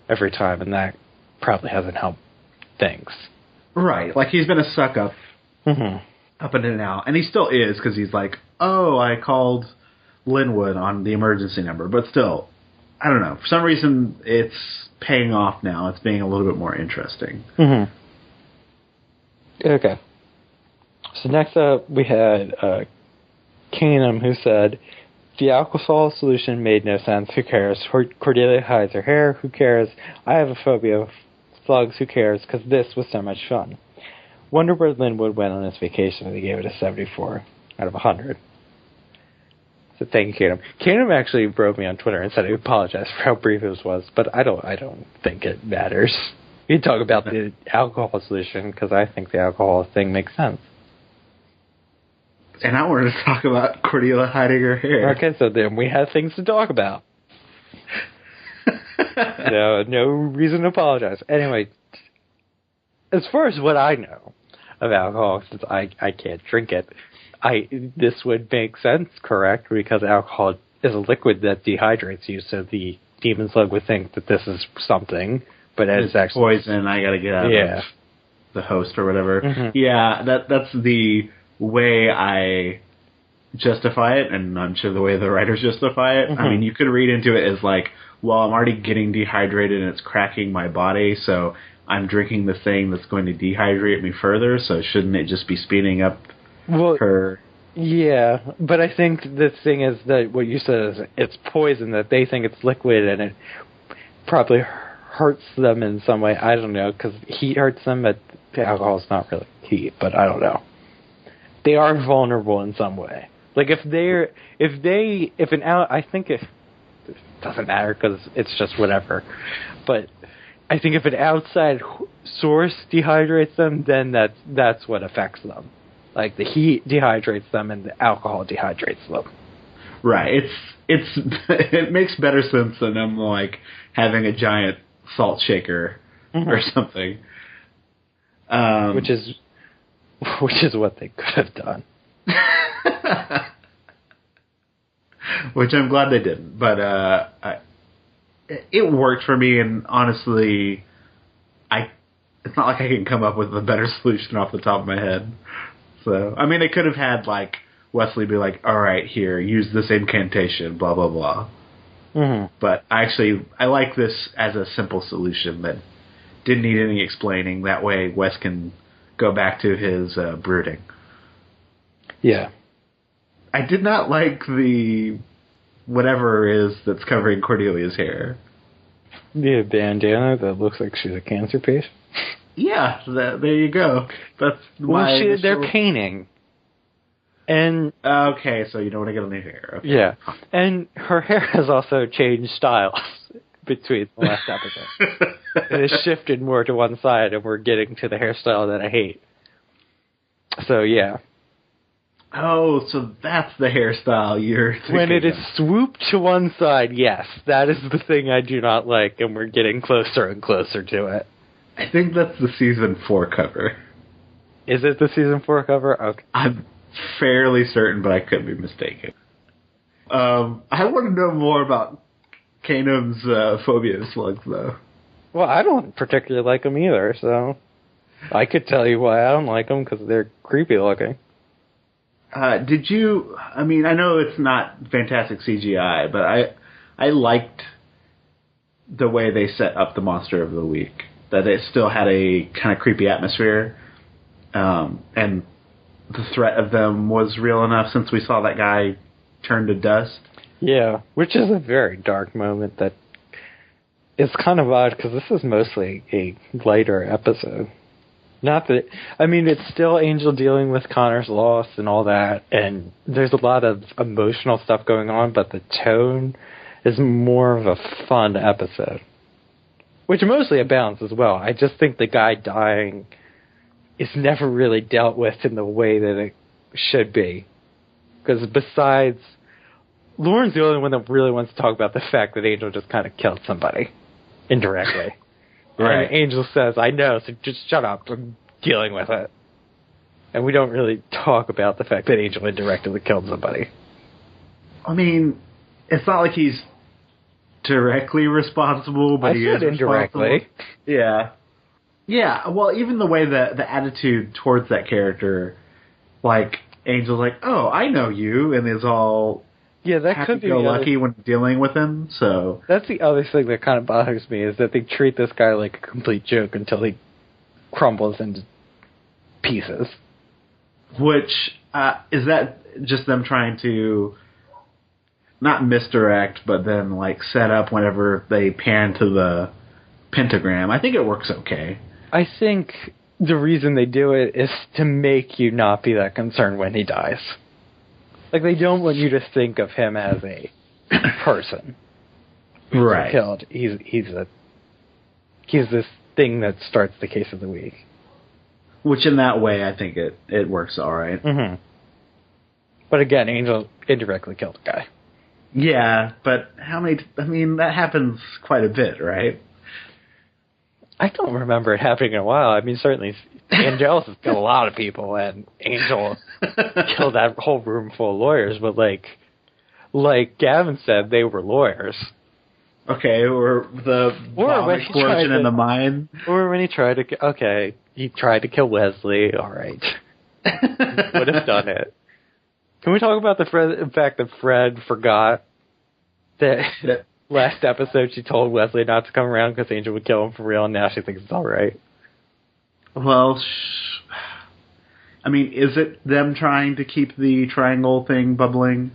every time, and that probably hasn't helped things. Right. Like, he's been a suck-up up and in and out. And he still is, because he's like, oh, I called Linwood on the emergency number. But still, I don't know. For some reason, it's paying off now. It's being a little bit more interesting. Mm-hmm. Okay. So next up, we had Keenum, who said, the alcohol solution made no sense. Who cares? Cordelia hides her hair. Who cares? I have a phobia of slugs. Who cares? Because this was so much fun. Wonderbird Linwood went on his vacation and he gave it a 74 out of 100. So thank you, Keenum. Keenum actually wrote me on Twitter and said he apologized for how brief it was, but I don't think it matters. We talk about the alcohol solution because I think the alcohol thing makes sense. And I wanted to talk about Cordelia hiding her hair. Okay, so then we have things to talk about. No reason to apologize. Anyway, as far as what I know of alcohol, since I can't drink it, this would make sense, correct? Because alcohol is a liquid that dehydrates you, so the demon slug would think that this is something, but it's actually poison. I gotta get out of the host or whatever. Mm-hmm. Yeah, that's the way I justify it, and I'm sure the way the writers justify it. Mm-hmm. I mean, you could read into it as like, well, I'm already getting dehydrated and it's cracking my body, so I'm drinking the thing that's going to dehydrate me further, so shouldn't it just be speeding up her... Yeah, but I think the thing is that what you said is it's poison, that they think it's liquid, and it probably hurts them in some way. I don't know, because heat hurts them, but alcohol's not really heat, but I don't know. They are vulnerable in some way. Like I think it doesn't matter because it's just whatever. But I think if an outside source dehydrates them, then that's what affects them. Like the heat dehydrates them and the alcohol dehydrates them. Right. It makes better sense than them like having a giant salt shaker or something. Which is what they could have done. Which I'm glad they didn't. But it worked for me, and honestly, it's not like I can come up with a better solution off the top of my head. So, I mean, they could have had, like, Wesley be like, all right, here, use this incantation, blah, blah, blah. Mm-hmm. But I like this as a simple solution that didn't need any explaining. That way, Wes can go back to his brooding. Yeah. I did not like the whatever it is that's covering Cordelia's hair. The bandana that looks like she's a cancer patient. Yeah, there you go. That's they're painting. And okay, so you don't want to get on the hair. Okay. Yeah. And her hair has also changed styles between the last episode. It has shifted more to one side, and we're getting to the hairstyle that I hate. So, yeah. Oh, so that's the hairstyle you're thinking when it is swooped to one side, yes. That is the thing I do not like, and we're getting closer and closer to it. I think that's the Season 4 cover. Is it the Season 4 cover? Okay. I'm fairly certain, but I could be mistaken. I want to know more about Kanum's phobia of slugs, though. Well, I don't particularly like them either, so I could tell you why I don't like them, because they're creepy looking. Did you... I mean, I know it's not fantastic CGI, but I liked the way they set up the Monster of the Week. That it still had a kind of creepy atmosphere. And the threat of them was real enough since we saw that guy turn to dust. Yeah, which is a very dark moment that is kind of odd, because this is mostly a lighter episode. Not that, I mean, it's still Angel dealing with Connor's loss and all that, and there's a lot of emotional stuff going on, but the tone is more of a fun episode. Which mostly abounds as well. I just think the guy dying is never really dealt with in the way that it should be. Because besides, Lauren's the only one that really wants to talk about the fact that Angel just kind of killed somebody indirectly. Right. And Angel says, I know, so just shut up. I'm dealing with it. And we don't really talk about the fact that Angel indirectly killed somebody. I mean, it's not like he's directly responsible, but he is indirectly. Yeah. Yeah, well, even the way the attitude towards that character, like, Angel's like, oh, I know you, and is all Yeah, that could be lucky when dealing with him. So that's the other thing that kind of bothers me is that they treat this guy like a complete joke until he crumbles into pieces. Which is that just them trying to not misdirect, but then like set up whenever they pan to the pentagram. I think it works okay. I think the reason they do it is to make you not be that concerned when he dies. Like, they don't want you to think of him as a person. Right. Killed. He's this thing that starts the case of the week. Which in that way, I think it works all right. Mm-hmm. But again, Angel indirectly killed a guy. Yeah, but how many... I mean, that happens quite a bit, right? I don't remember it happening in a while. I mean, certainly Angelus has killed a lot of people, and Angel killed that whole room full of lawyers, but like Gavin said, they were lawyers. Okay, or the bomb explosion in the mine. Or when he tried to kill Wesley, alright. Would have done it. Can we talk about the fact that Fred forgot that last episode she told Wesley not to come around because Angel would kill him for real, and now she thinks it's alright? Well, I mean, is it them trying to keep the triangle thing bubbling?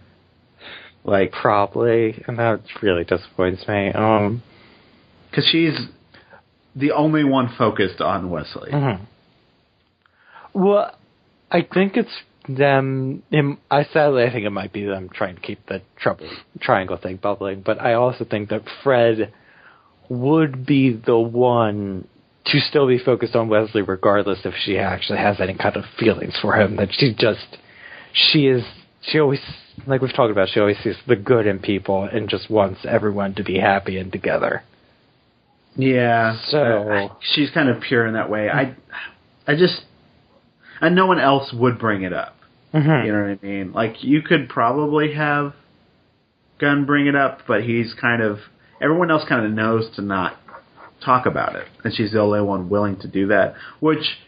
Like, probably, and that really disappoints me. Because she's the only one focused on Wesley. Mm-hmm. Well, I think it's them. I think it might be them trying to keep the triangle thing bubbling, but I also think that Fred would be the one to still be focused on Wesley, regardless if she actually has any kind of feelings for him. That she always, like we've talked about, she always sees the good in people and just wants everyone to be happy and together. Yeah. So she's kind of pure in that way. And no one else would bring it up. Mm-hmm. You know what I mean? Like, you could probably have Gunn bring it up, but everyone else kind of knows to not talk about it. And she's the only one willing to do that. Which,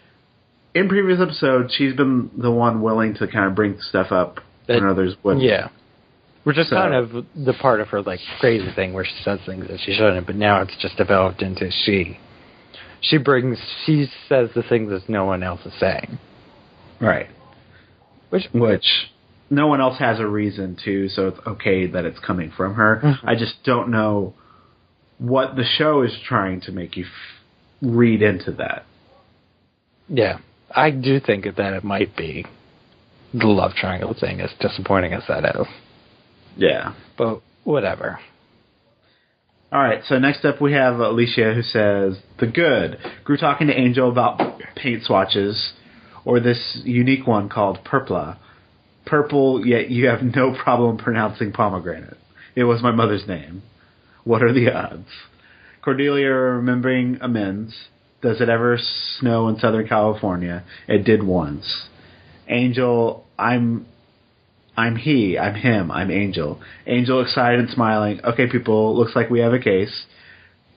in previous episodes, she's been the one willing to kind of bring stuff up when others wouldn't. Yeah. Which is kind of the part of her, like, crazy thing where she says things that she shouldn't, but now it's just developed into she says the things that no one else is saying. Right. Which no one else has a reason to, so it's okay that it's coming from her. Mm-hmm. I just don't know what the show is trying to make you read into that. Yeah. I do think that it might be the love triangle thing, as disappointing as that is. Yeah. But whatever. Alright, so next up we have Alicia, who says, "The good. Grew talking to Angel about paint swatches, or this unique one called Purpla. Purple, yet you have no problem pronouncing pomegranate. It was my mother's name. What are the odds? Cordelia, remembering amends. Does it ever snow in Southern California? It did once. Angel, I'm he, I'm him, I'm Angel. Angel, excited and smiling. Okay, people, looks like we have a case.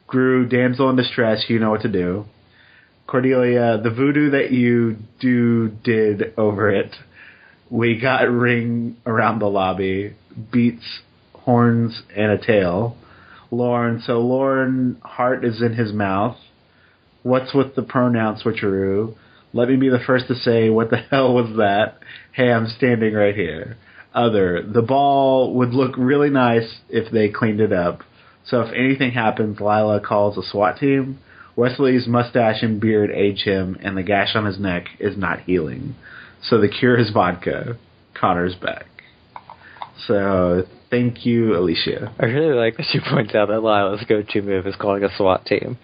Gru, damsel in distress, you know what to do. Cordelia, the voodoo that you did over it. We got ring around the lobby. Beats, horns, and a tail. Lauren, so Lauren, heart is in his mouth. What's with the pronoun switcheroo? Let me be the first to say, what the hell was that? Hey, I'm standing right here. Other, the ball would look really nice if they cleaned it up. So if anything happens, Lila calls a SWAT team. Wesley's mustache and beard age him, and the gash on his neck is not healing. So the cure is vodka. Connor's back. So, thank you, Alicia. I really like that she points out that Lila's go-to move is calling a SWAT team.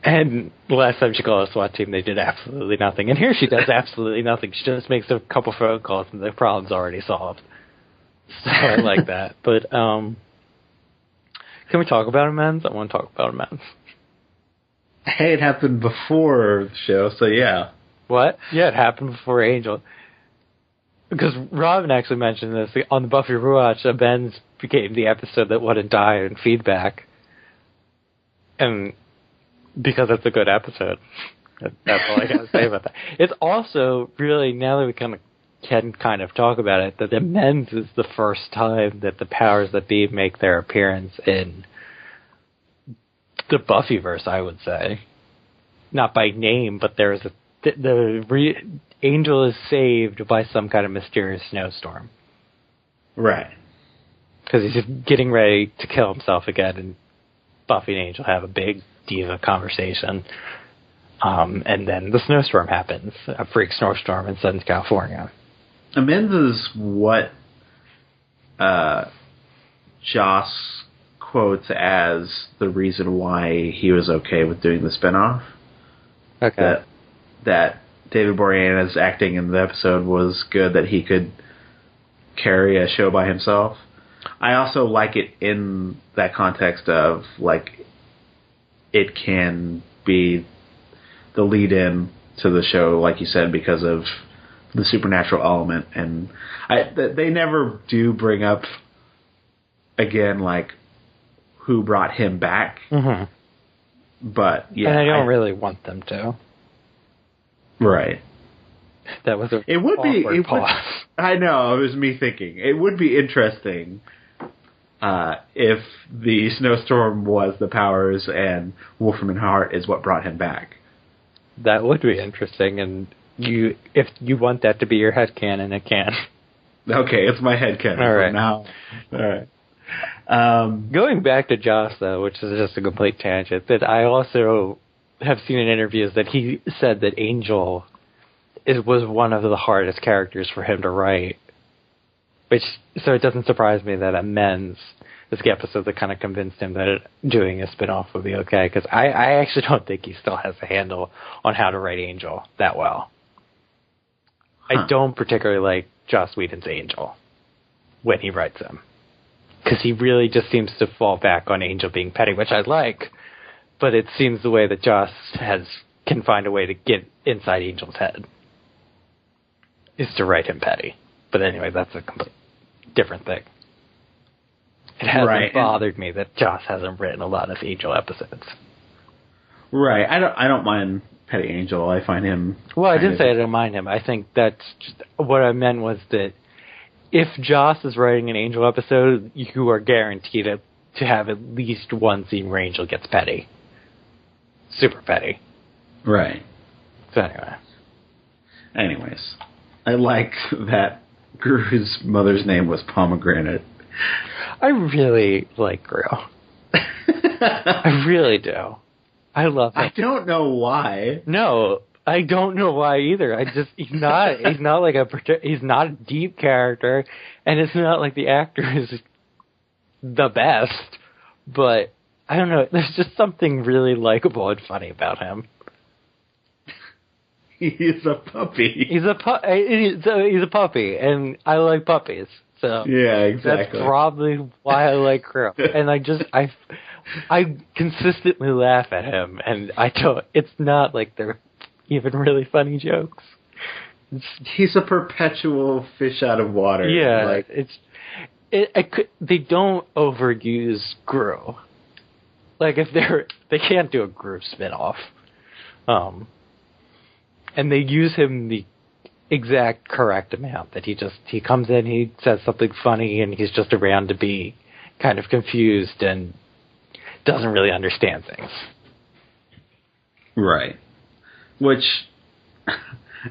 And the last time she called a SWAT team, they did absolutely nothing. And here she does absolutely nothing. She just makes a couple phone calls and the problem's already solved. So I like that. But, can we talk about amends? I want to talk about amends. Hey, it happened before the show, so yeah. What? Yeah, it happened before Angel. Because Robin actually mentioned this on the Buffy Rewatch. Amends became the episode that wouldn't die in feedback. And because it's a good episode. That's all I got to say about that. It's also really, now that we kind of can kind of talk about it, that Men's is the first time that the powers that be make their appearance in the Buffyverse, I would say. Not by name, but there's Angel is saved by some kind of mysterious snowstorm. Right. Because he's getting ready to kill himself again, and Buffy and Angel have a big diva conversation. And then the snowstorm happens, a freak snowstorm in Southern California. Amends is what Joss quotes as the reason why he was okay with doing the spinoff. Okay. That David Boreanaz's acting in the episode was good, that he could carry a show by himself. I also like it in that context of, like, it can be the lead-in to the show, like you said, because of the supernatural element. And they never do bring up, again, like, who brought him back. Mm-hmm. But, yeah. And I don't really want them to. Right. That was it would be. pause. I know, it was me thinking. It would be interesting if the snowstorm was the powers and Wolfram and Hart is what brought him back. That would be interesting, and if you want that to be your headcanon, it can. Okay, it's my headcanon All right. now. All right. Going back to Joss, though, which is just a complete tangent, that I also have seen in interviews that he said that Angel was one of the hardest characters for him to write. So it doesn't surprise me that at Men's, this the episode that kind of convinced him that doing a spinoff would be okay, because I actually don't think he still has a handle on how to write Angel that well. I don't particularly like Joss Whedon's Angel when he writes him, because he really just seems to fall back on Angel being petty, which I like, but it seems the way that Joss can find a way to get inside Angel's head is to write him petty. But anyway, that's a complete different thing. It hasn't bothered me that Joss hasn't written a lot of Angel episodes. Right. I don't mind Petty Angel. I find him... Well, I didn't say I don't mind him. I think that's just... What I meant was that if Joss is writing an Angel episode, you are guaranteed to have at least one scene where Angel gets petty. Super petty. Right. So anyway. Anyways. I like that Gru's mother's name was Pomegranate. I really like Gru. I really do. I love him. I don't know why. No, I don't know why either. He's not a deep character, and it's not like the actor is the best, but I don't know, there's just something really likable and funny about him. He's a puppy. He's a puppy, and I like puppies. So yeah, exactly. That's probably why I like Gru. And I consistently laugh at him, and it's not like they're even really funny jokes. He's a perpetual fish out of water. Yeah, they don't overuse Gru. Like they can't do a Gru spinoff. And they use him the exact correct amount, that he comes in, he says something funny, and he's just around to be kind of confused and doesn't really understand things. Right. Which,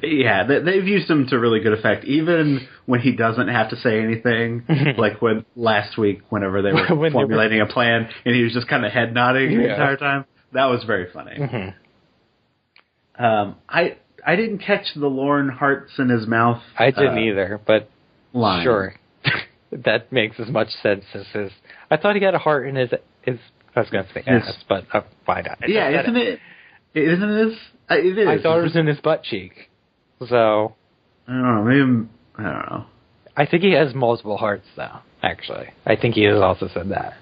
yeah, they've used him to really good effect, even when he doesn't have to say anything, like when last week, whenever they were formulating a plan, and he was just kind of head nodding the entire time. That was very funny. Mm-hmm. I didn't catch the Lauren hearts in his mouth. I didn't either, but line. Sure. That makes as much sense as his... I thought he had a heart in his I was going to say ass, but why not? Yeah, isn't it? Isn't it? It is. I thought it was in his butt cheek. So... I don't know. Maybe... I don't know. I think he has multiple hearts, though, actually. I think he has also said that.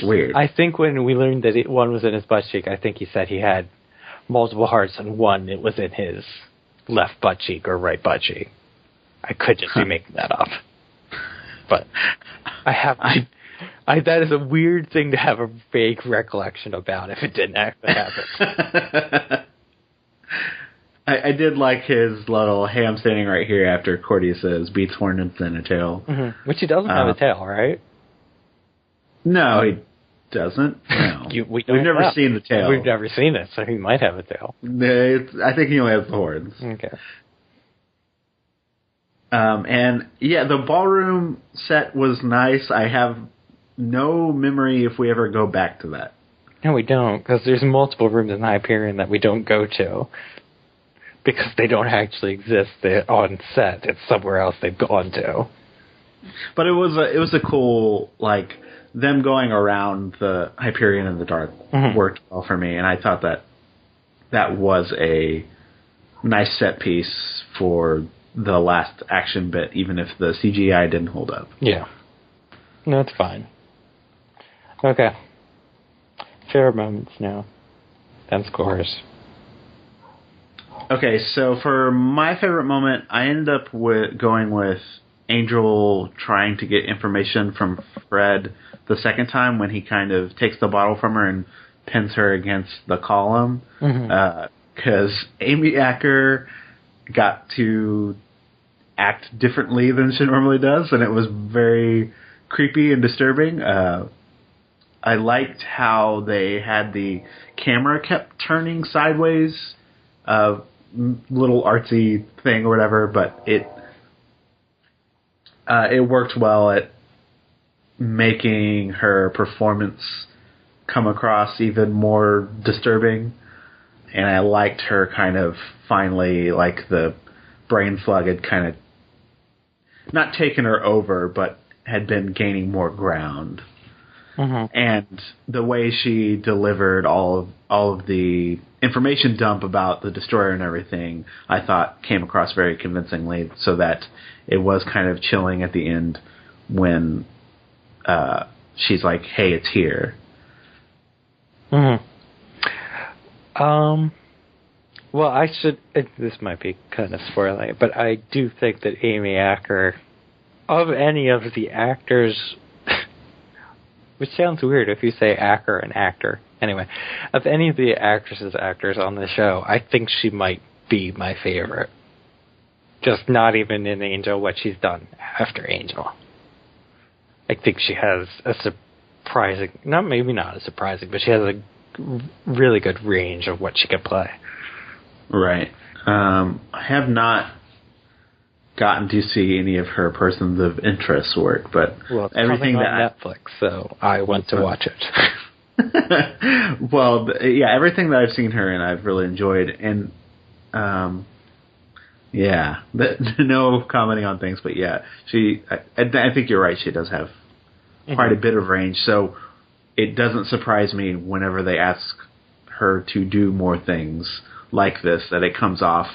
Weird. I think when we learned that one was in his butt cheek, I think he said he had multiple hearts, and one, it was in his left butt cheek or right butt cheek. I could just be making that up. But that is a weird thing to have a vague recollection about if it didn't actually happen. I did like his little "Hey, I'm standing right here" after Cordy says "beats hornets in a tail," which he doesn't have a tail, right? No, he doesn't. No, we've never seen the tail. We've never seen it, so he might have a tail. I think he only has the horns. Okay. And yeah, the ballroom set was nice. I have no memory if we ever go back to that. No, we don't, because there's multiple rooms in Hyperion that we don't go to. Because they don't actually exist on set. It's somewhere else they've gone to. But it was a cool, like, them going around the Hyperion in the dark worked well for me, and I thought that was a nice set piece for the last action bit, even if the CGI didn't hold up. Yeah. No, it's fine. Okay. Fair moments now. Then scores. Okay, so for my favorite moment, I ended up going with Angel trying to get information from Fred the second time when he kind of takes the bottle from her and pins her against the column. Because Amy Acker got to act differently than she normally does, and it was very creepy and disturbing. I liked how they had the camera kept turning sideways, little artsy thing or whatever, but it worked well at making her performance come across even more disturbing. And I liked her kind of finally, like the brain slug had kind of not taken her over, but had been gaining more ground. And the way she delivered all of the information dump about the destroyer and everything, I thought came across very convincingly, so that it was kind of chilling at the end when she's like, "Hey, it's here." Well, this might be kind of spoiling, but I do think that Amy Acker, of any of the actors, which sounds weird if you say Acker and actor. Anyway, of any of the actors on the show, I think she might be my favorite. Just not even in Angel, what she's done after Angel. I think she has a surprising, maybe not as surprising, but she has a really good range of what she can play. Right. I have not gotten to see any of her Persons of Interest work, but it's everything on Netflix, so I went to watch it. Well, yeah, everything that I've seen her in, I've really enjoyed, and no commenting on things, but yeah, I think you're right. She does have quite a bit of range, so it doesn't surprise me whenever they ask her to do more things like this, that it comes off.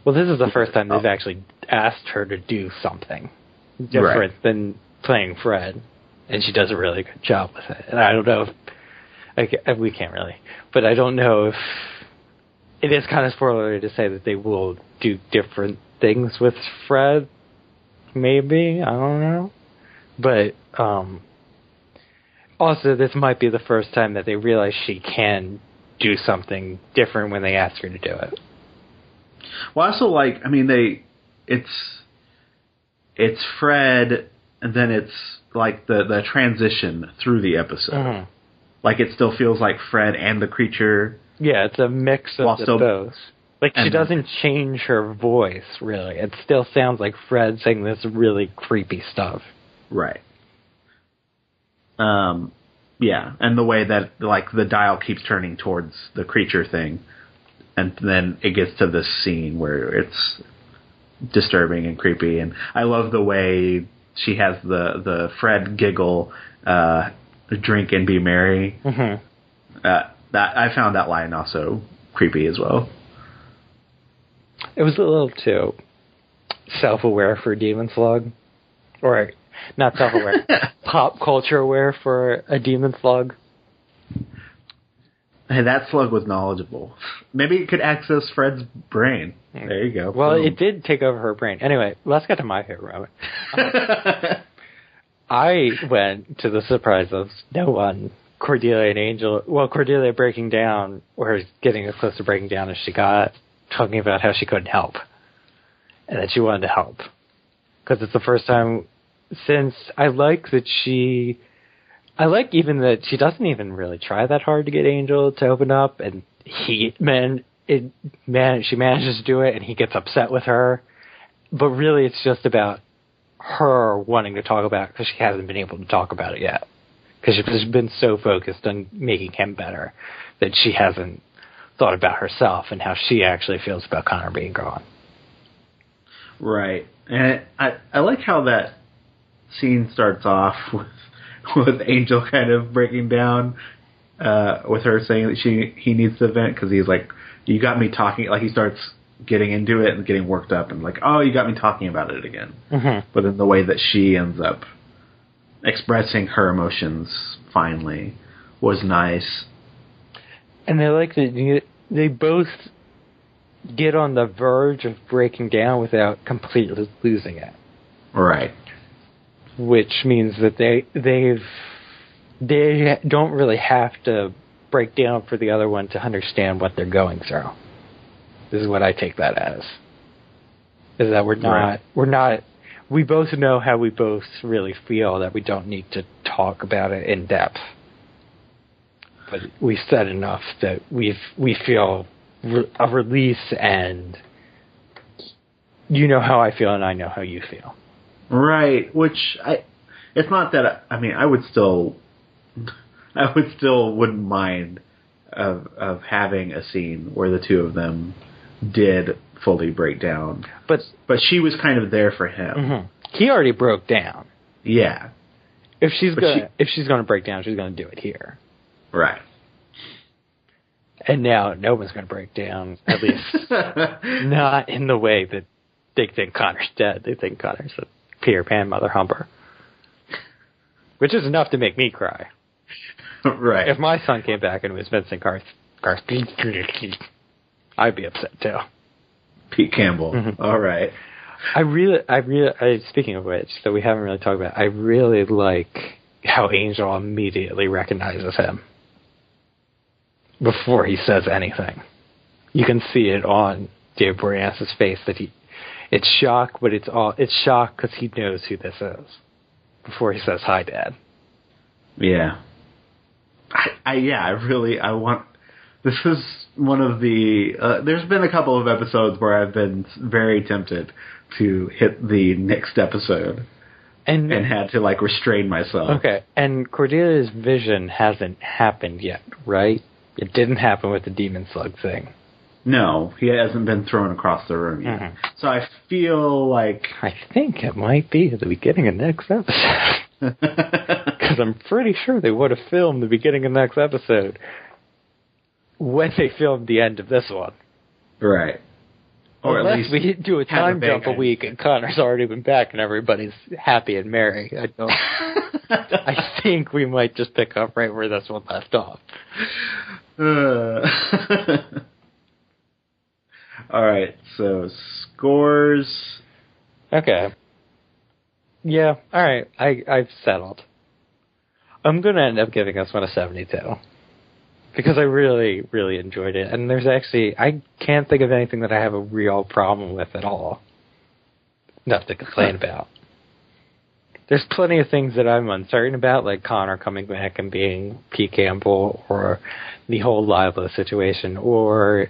Well, this is the first time they've actually asked her to do something different than playing Fred, and she does a really good job with it. And I don't know if we can't really, but I don't know if it is kind of spoilery to say that they will do different things with Fred. Maybe, I don't know, but also this might be the first time that they realize she can do something different when they ask her to do it. Well, I also it's Fred, and then it's like the transition through the episode. Like it still feels like Fred and the creature. Yeah, it's a mix of both. Like she doesn't change her voice really. It still sounds like Fred saying this really creepy stuff. Right. Yeah, and the way that like the dial keeps turning towards the creature thing. And then it gets to this scene where it's disturbing and creepy. And I love the way she has the Fred giggle, drink and be merry. That I found that line also creepy as well. It was a little too self-aware for Demon Slug. Or, not self-aware, pop culture aware for a Demon Slug. Hey, that slug was knowledgeable. Maybe it could access Fred's brain. There you go. Well, it did take over her brain. Anyway, let's get to my favorite moment. I went to the surprise of no one, Cordelia and Angel. Well, Cordelia breaking down, or getting as close to breaking down as she got talking about how she couldn't help and that she wanted to help. Because it's the first time since I like even that she doesn't even really try that hard to get Angel to open up, and she manages to do it, and he gets upset with her. But really, it's just about her wanting to talk about it because she hasn't been able to talk about it yet. Because she's been so focused on making him better that she hasn't thought about herself and how she actually feels about Connor being gone. Right. And I like how that scene starts off with Angel kind of breaking down, with her saying that he needs to vent because he's like, you got me talking, like he starts getting into it and getting worked up and like, oh, you got me talking about it again. Mm-hmm. But in the way that she ends up expressing her emotions finally was nice. And I like that they both get on the verge of breaking down without completely losing it. Right. Which means that they don't really have to break down for the other one to understand what they're going through. This is what I take that as. Is that we both know how we both really feel, that we don't need to talk about it in depth. But we said enough that we feel a release, and you know how I feel and I know how you feel. Right, which it's not that I would still wouldn't mind of having a scene where the two of them did fully break down. But she was kind of there for him. Mm-hmm. He already broke down. Yeah. If she's gonna break down, she's gonna do it here. Right. And now no one's gonna break down, at least not in the way that they think Connor's dead. They think Connor's a Peter Pan mother humper. Which is enough to make me cry. Right. If my son came back and was Vincent Garth, I'd be upset too. Pete Campbell. Mm-hmm. All right. I really, speaking of which, that we haven't really talked about, I really like how Angel immediately recognizes him before he says anything. You can see it on David Boreanaz's face that it's shock, but it's shock because he knows who this is before he says, "Hi, Dad." Yeah. I want. This is one of the. There's been a couple of episodes where I've been very tempted to hit the next episode and had to restrain myself. Okay, and Cordelia's vision hasn't happened yet, right? It didn't happen with the demon slug thing. No, he hasn't been thrown across the room yet. Mm-hmm. So I feel like... I think it might be at the beginning of next episode. Because I'm pretty sure they would have filmed the beginning of next episode when they filmed the end of this one. Right. Or unless at least we do a time jump a week and Connor's already been back and everybody's happy and merry. I think we might just pick up right where this one left off. All right, so scores. Okay. Yeah, all right. I've settled. I'm going to end up giving this one a 72. Because I really, really enjoyed it. And there's actually, I can't think of anything that I have a real problem with at all. Enough to complain about. There's plenty of things that I'm uncertain about, like Connor coming back and being Pete Campbell, or the whole Lila situation, or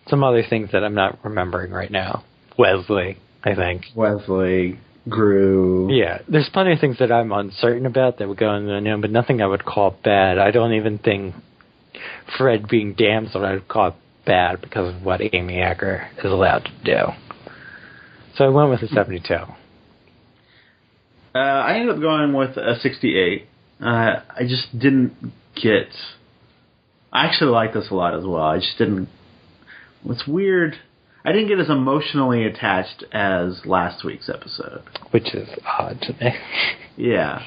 some other things that I'm not remembering right now. Wesley, I think. Wesley, Gru. Yeah, there's plenty of things that I'm uncertain about that would go in the unknown, but nothing I would call bad. I don't even think Fred being damsel I would call bad because of what Amy Acker is allowed to do. So I went with a 72. I ended up going with a 68. I just didn't get... I actually like this a lot as well. I just didn't... What's weird... I didn't get as emotionally attached as last week's episode. Which is odd to me. Yeah.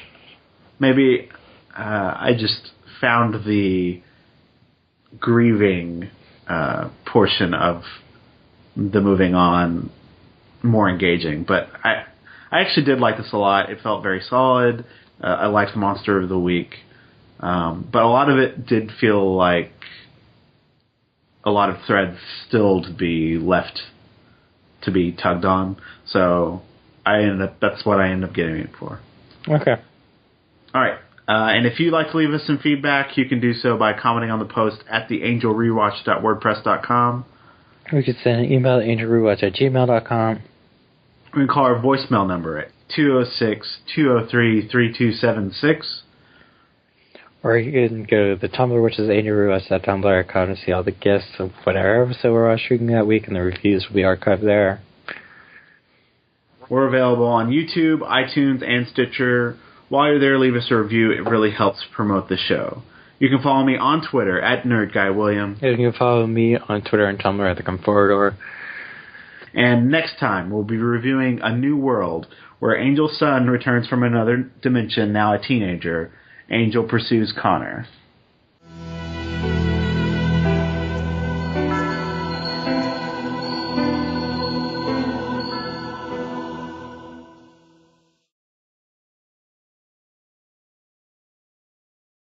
Maybe I just found the grieving portion of the moving on more engaging. But I actually did like this a lot. It felt very solid. I liked Monster of the Week. But a lot of it did feel like a lot of threads still to be left to be tugged on. So that's what I ended up getting it for. Okay. All right. And if you'd like to leave us some feedback, you can do so by commenting on the post at theangelrewatch.wordpress.com. We could send an email to angelrewatch@gmail.com. We can call our voicemail number at 206-203-3276. Or you can go to the Tumblr, which is angelrewatch.tumblr.com, to see all the gifts of whatever episode we're shooting that week, and the reviews will be archived there. We're available on YouTube, iTunes, and Stitcher. While you're there, leave us a review. It really helps promote the show. You can follow me on Twitter at NerdGuyWilliam. You can follow me on Twitter and Tumblr at The Comforter. And next time, we'll be reviewing A New World, where Angel's son returns from another dimension, now a teenager. Angel pursues Connor.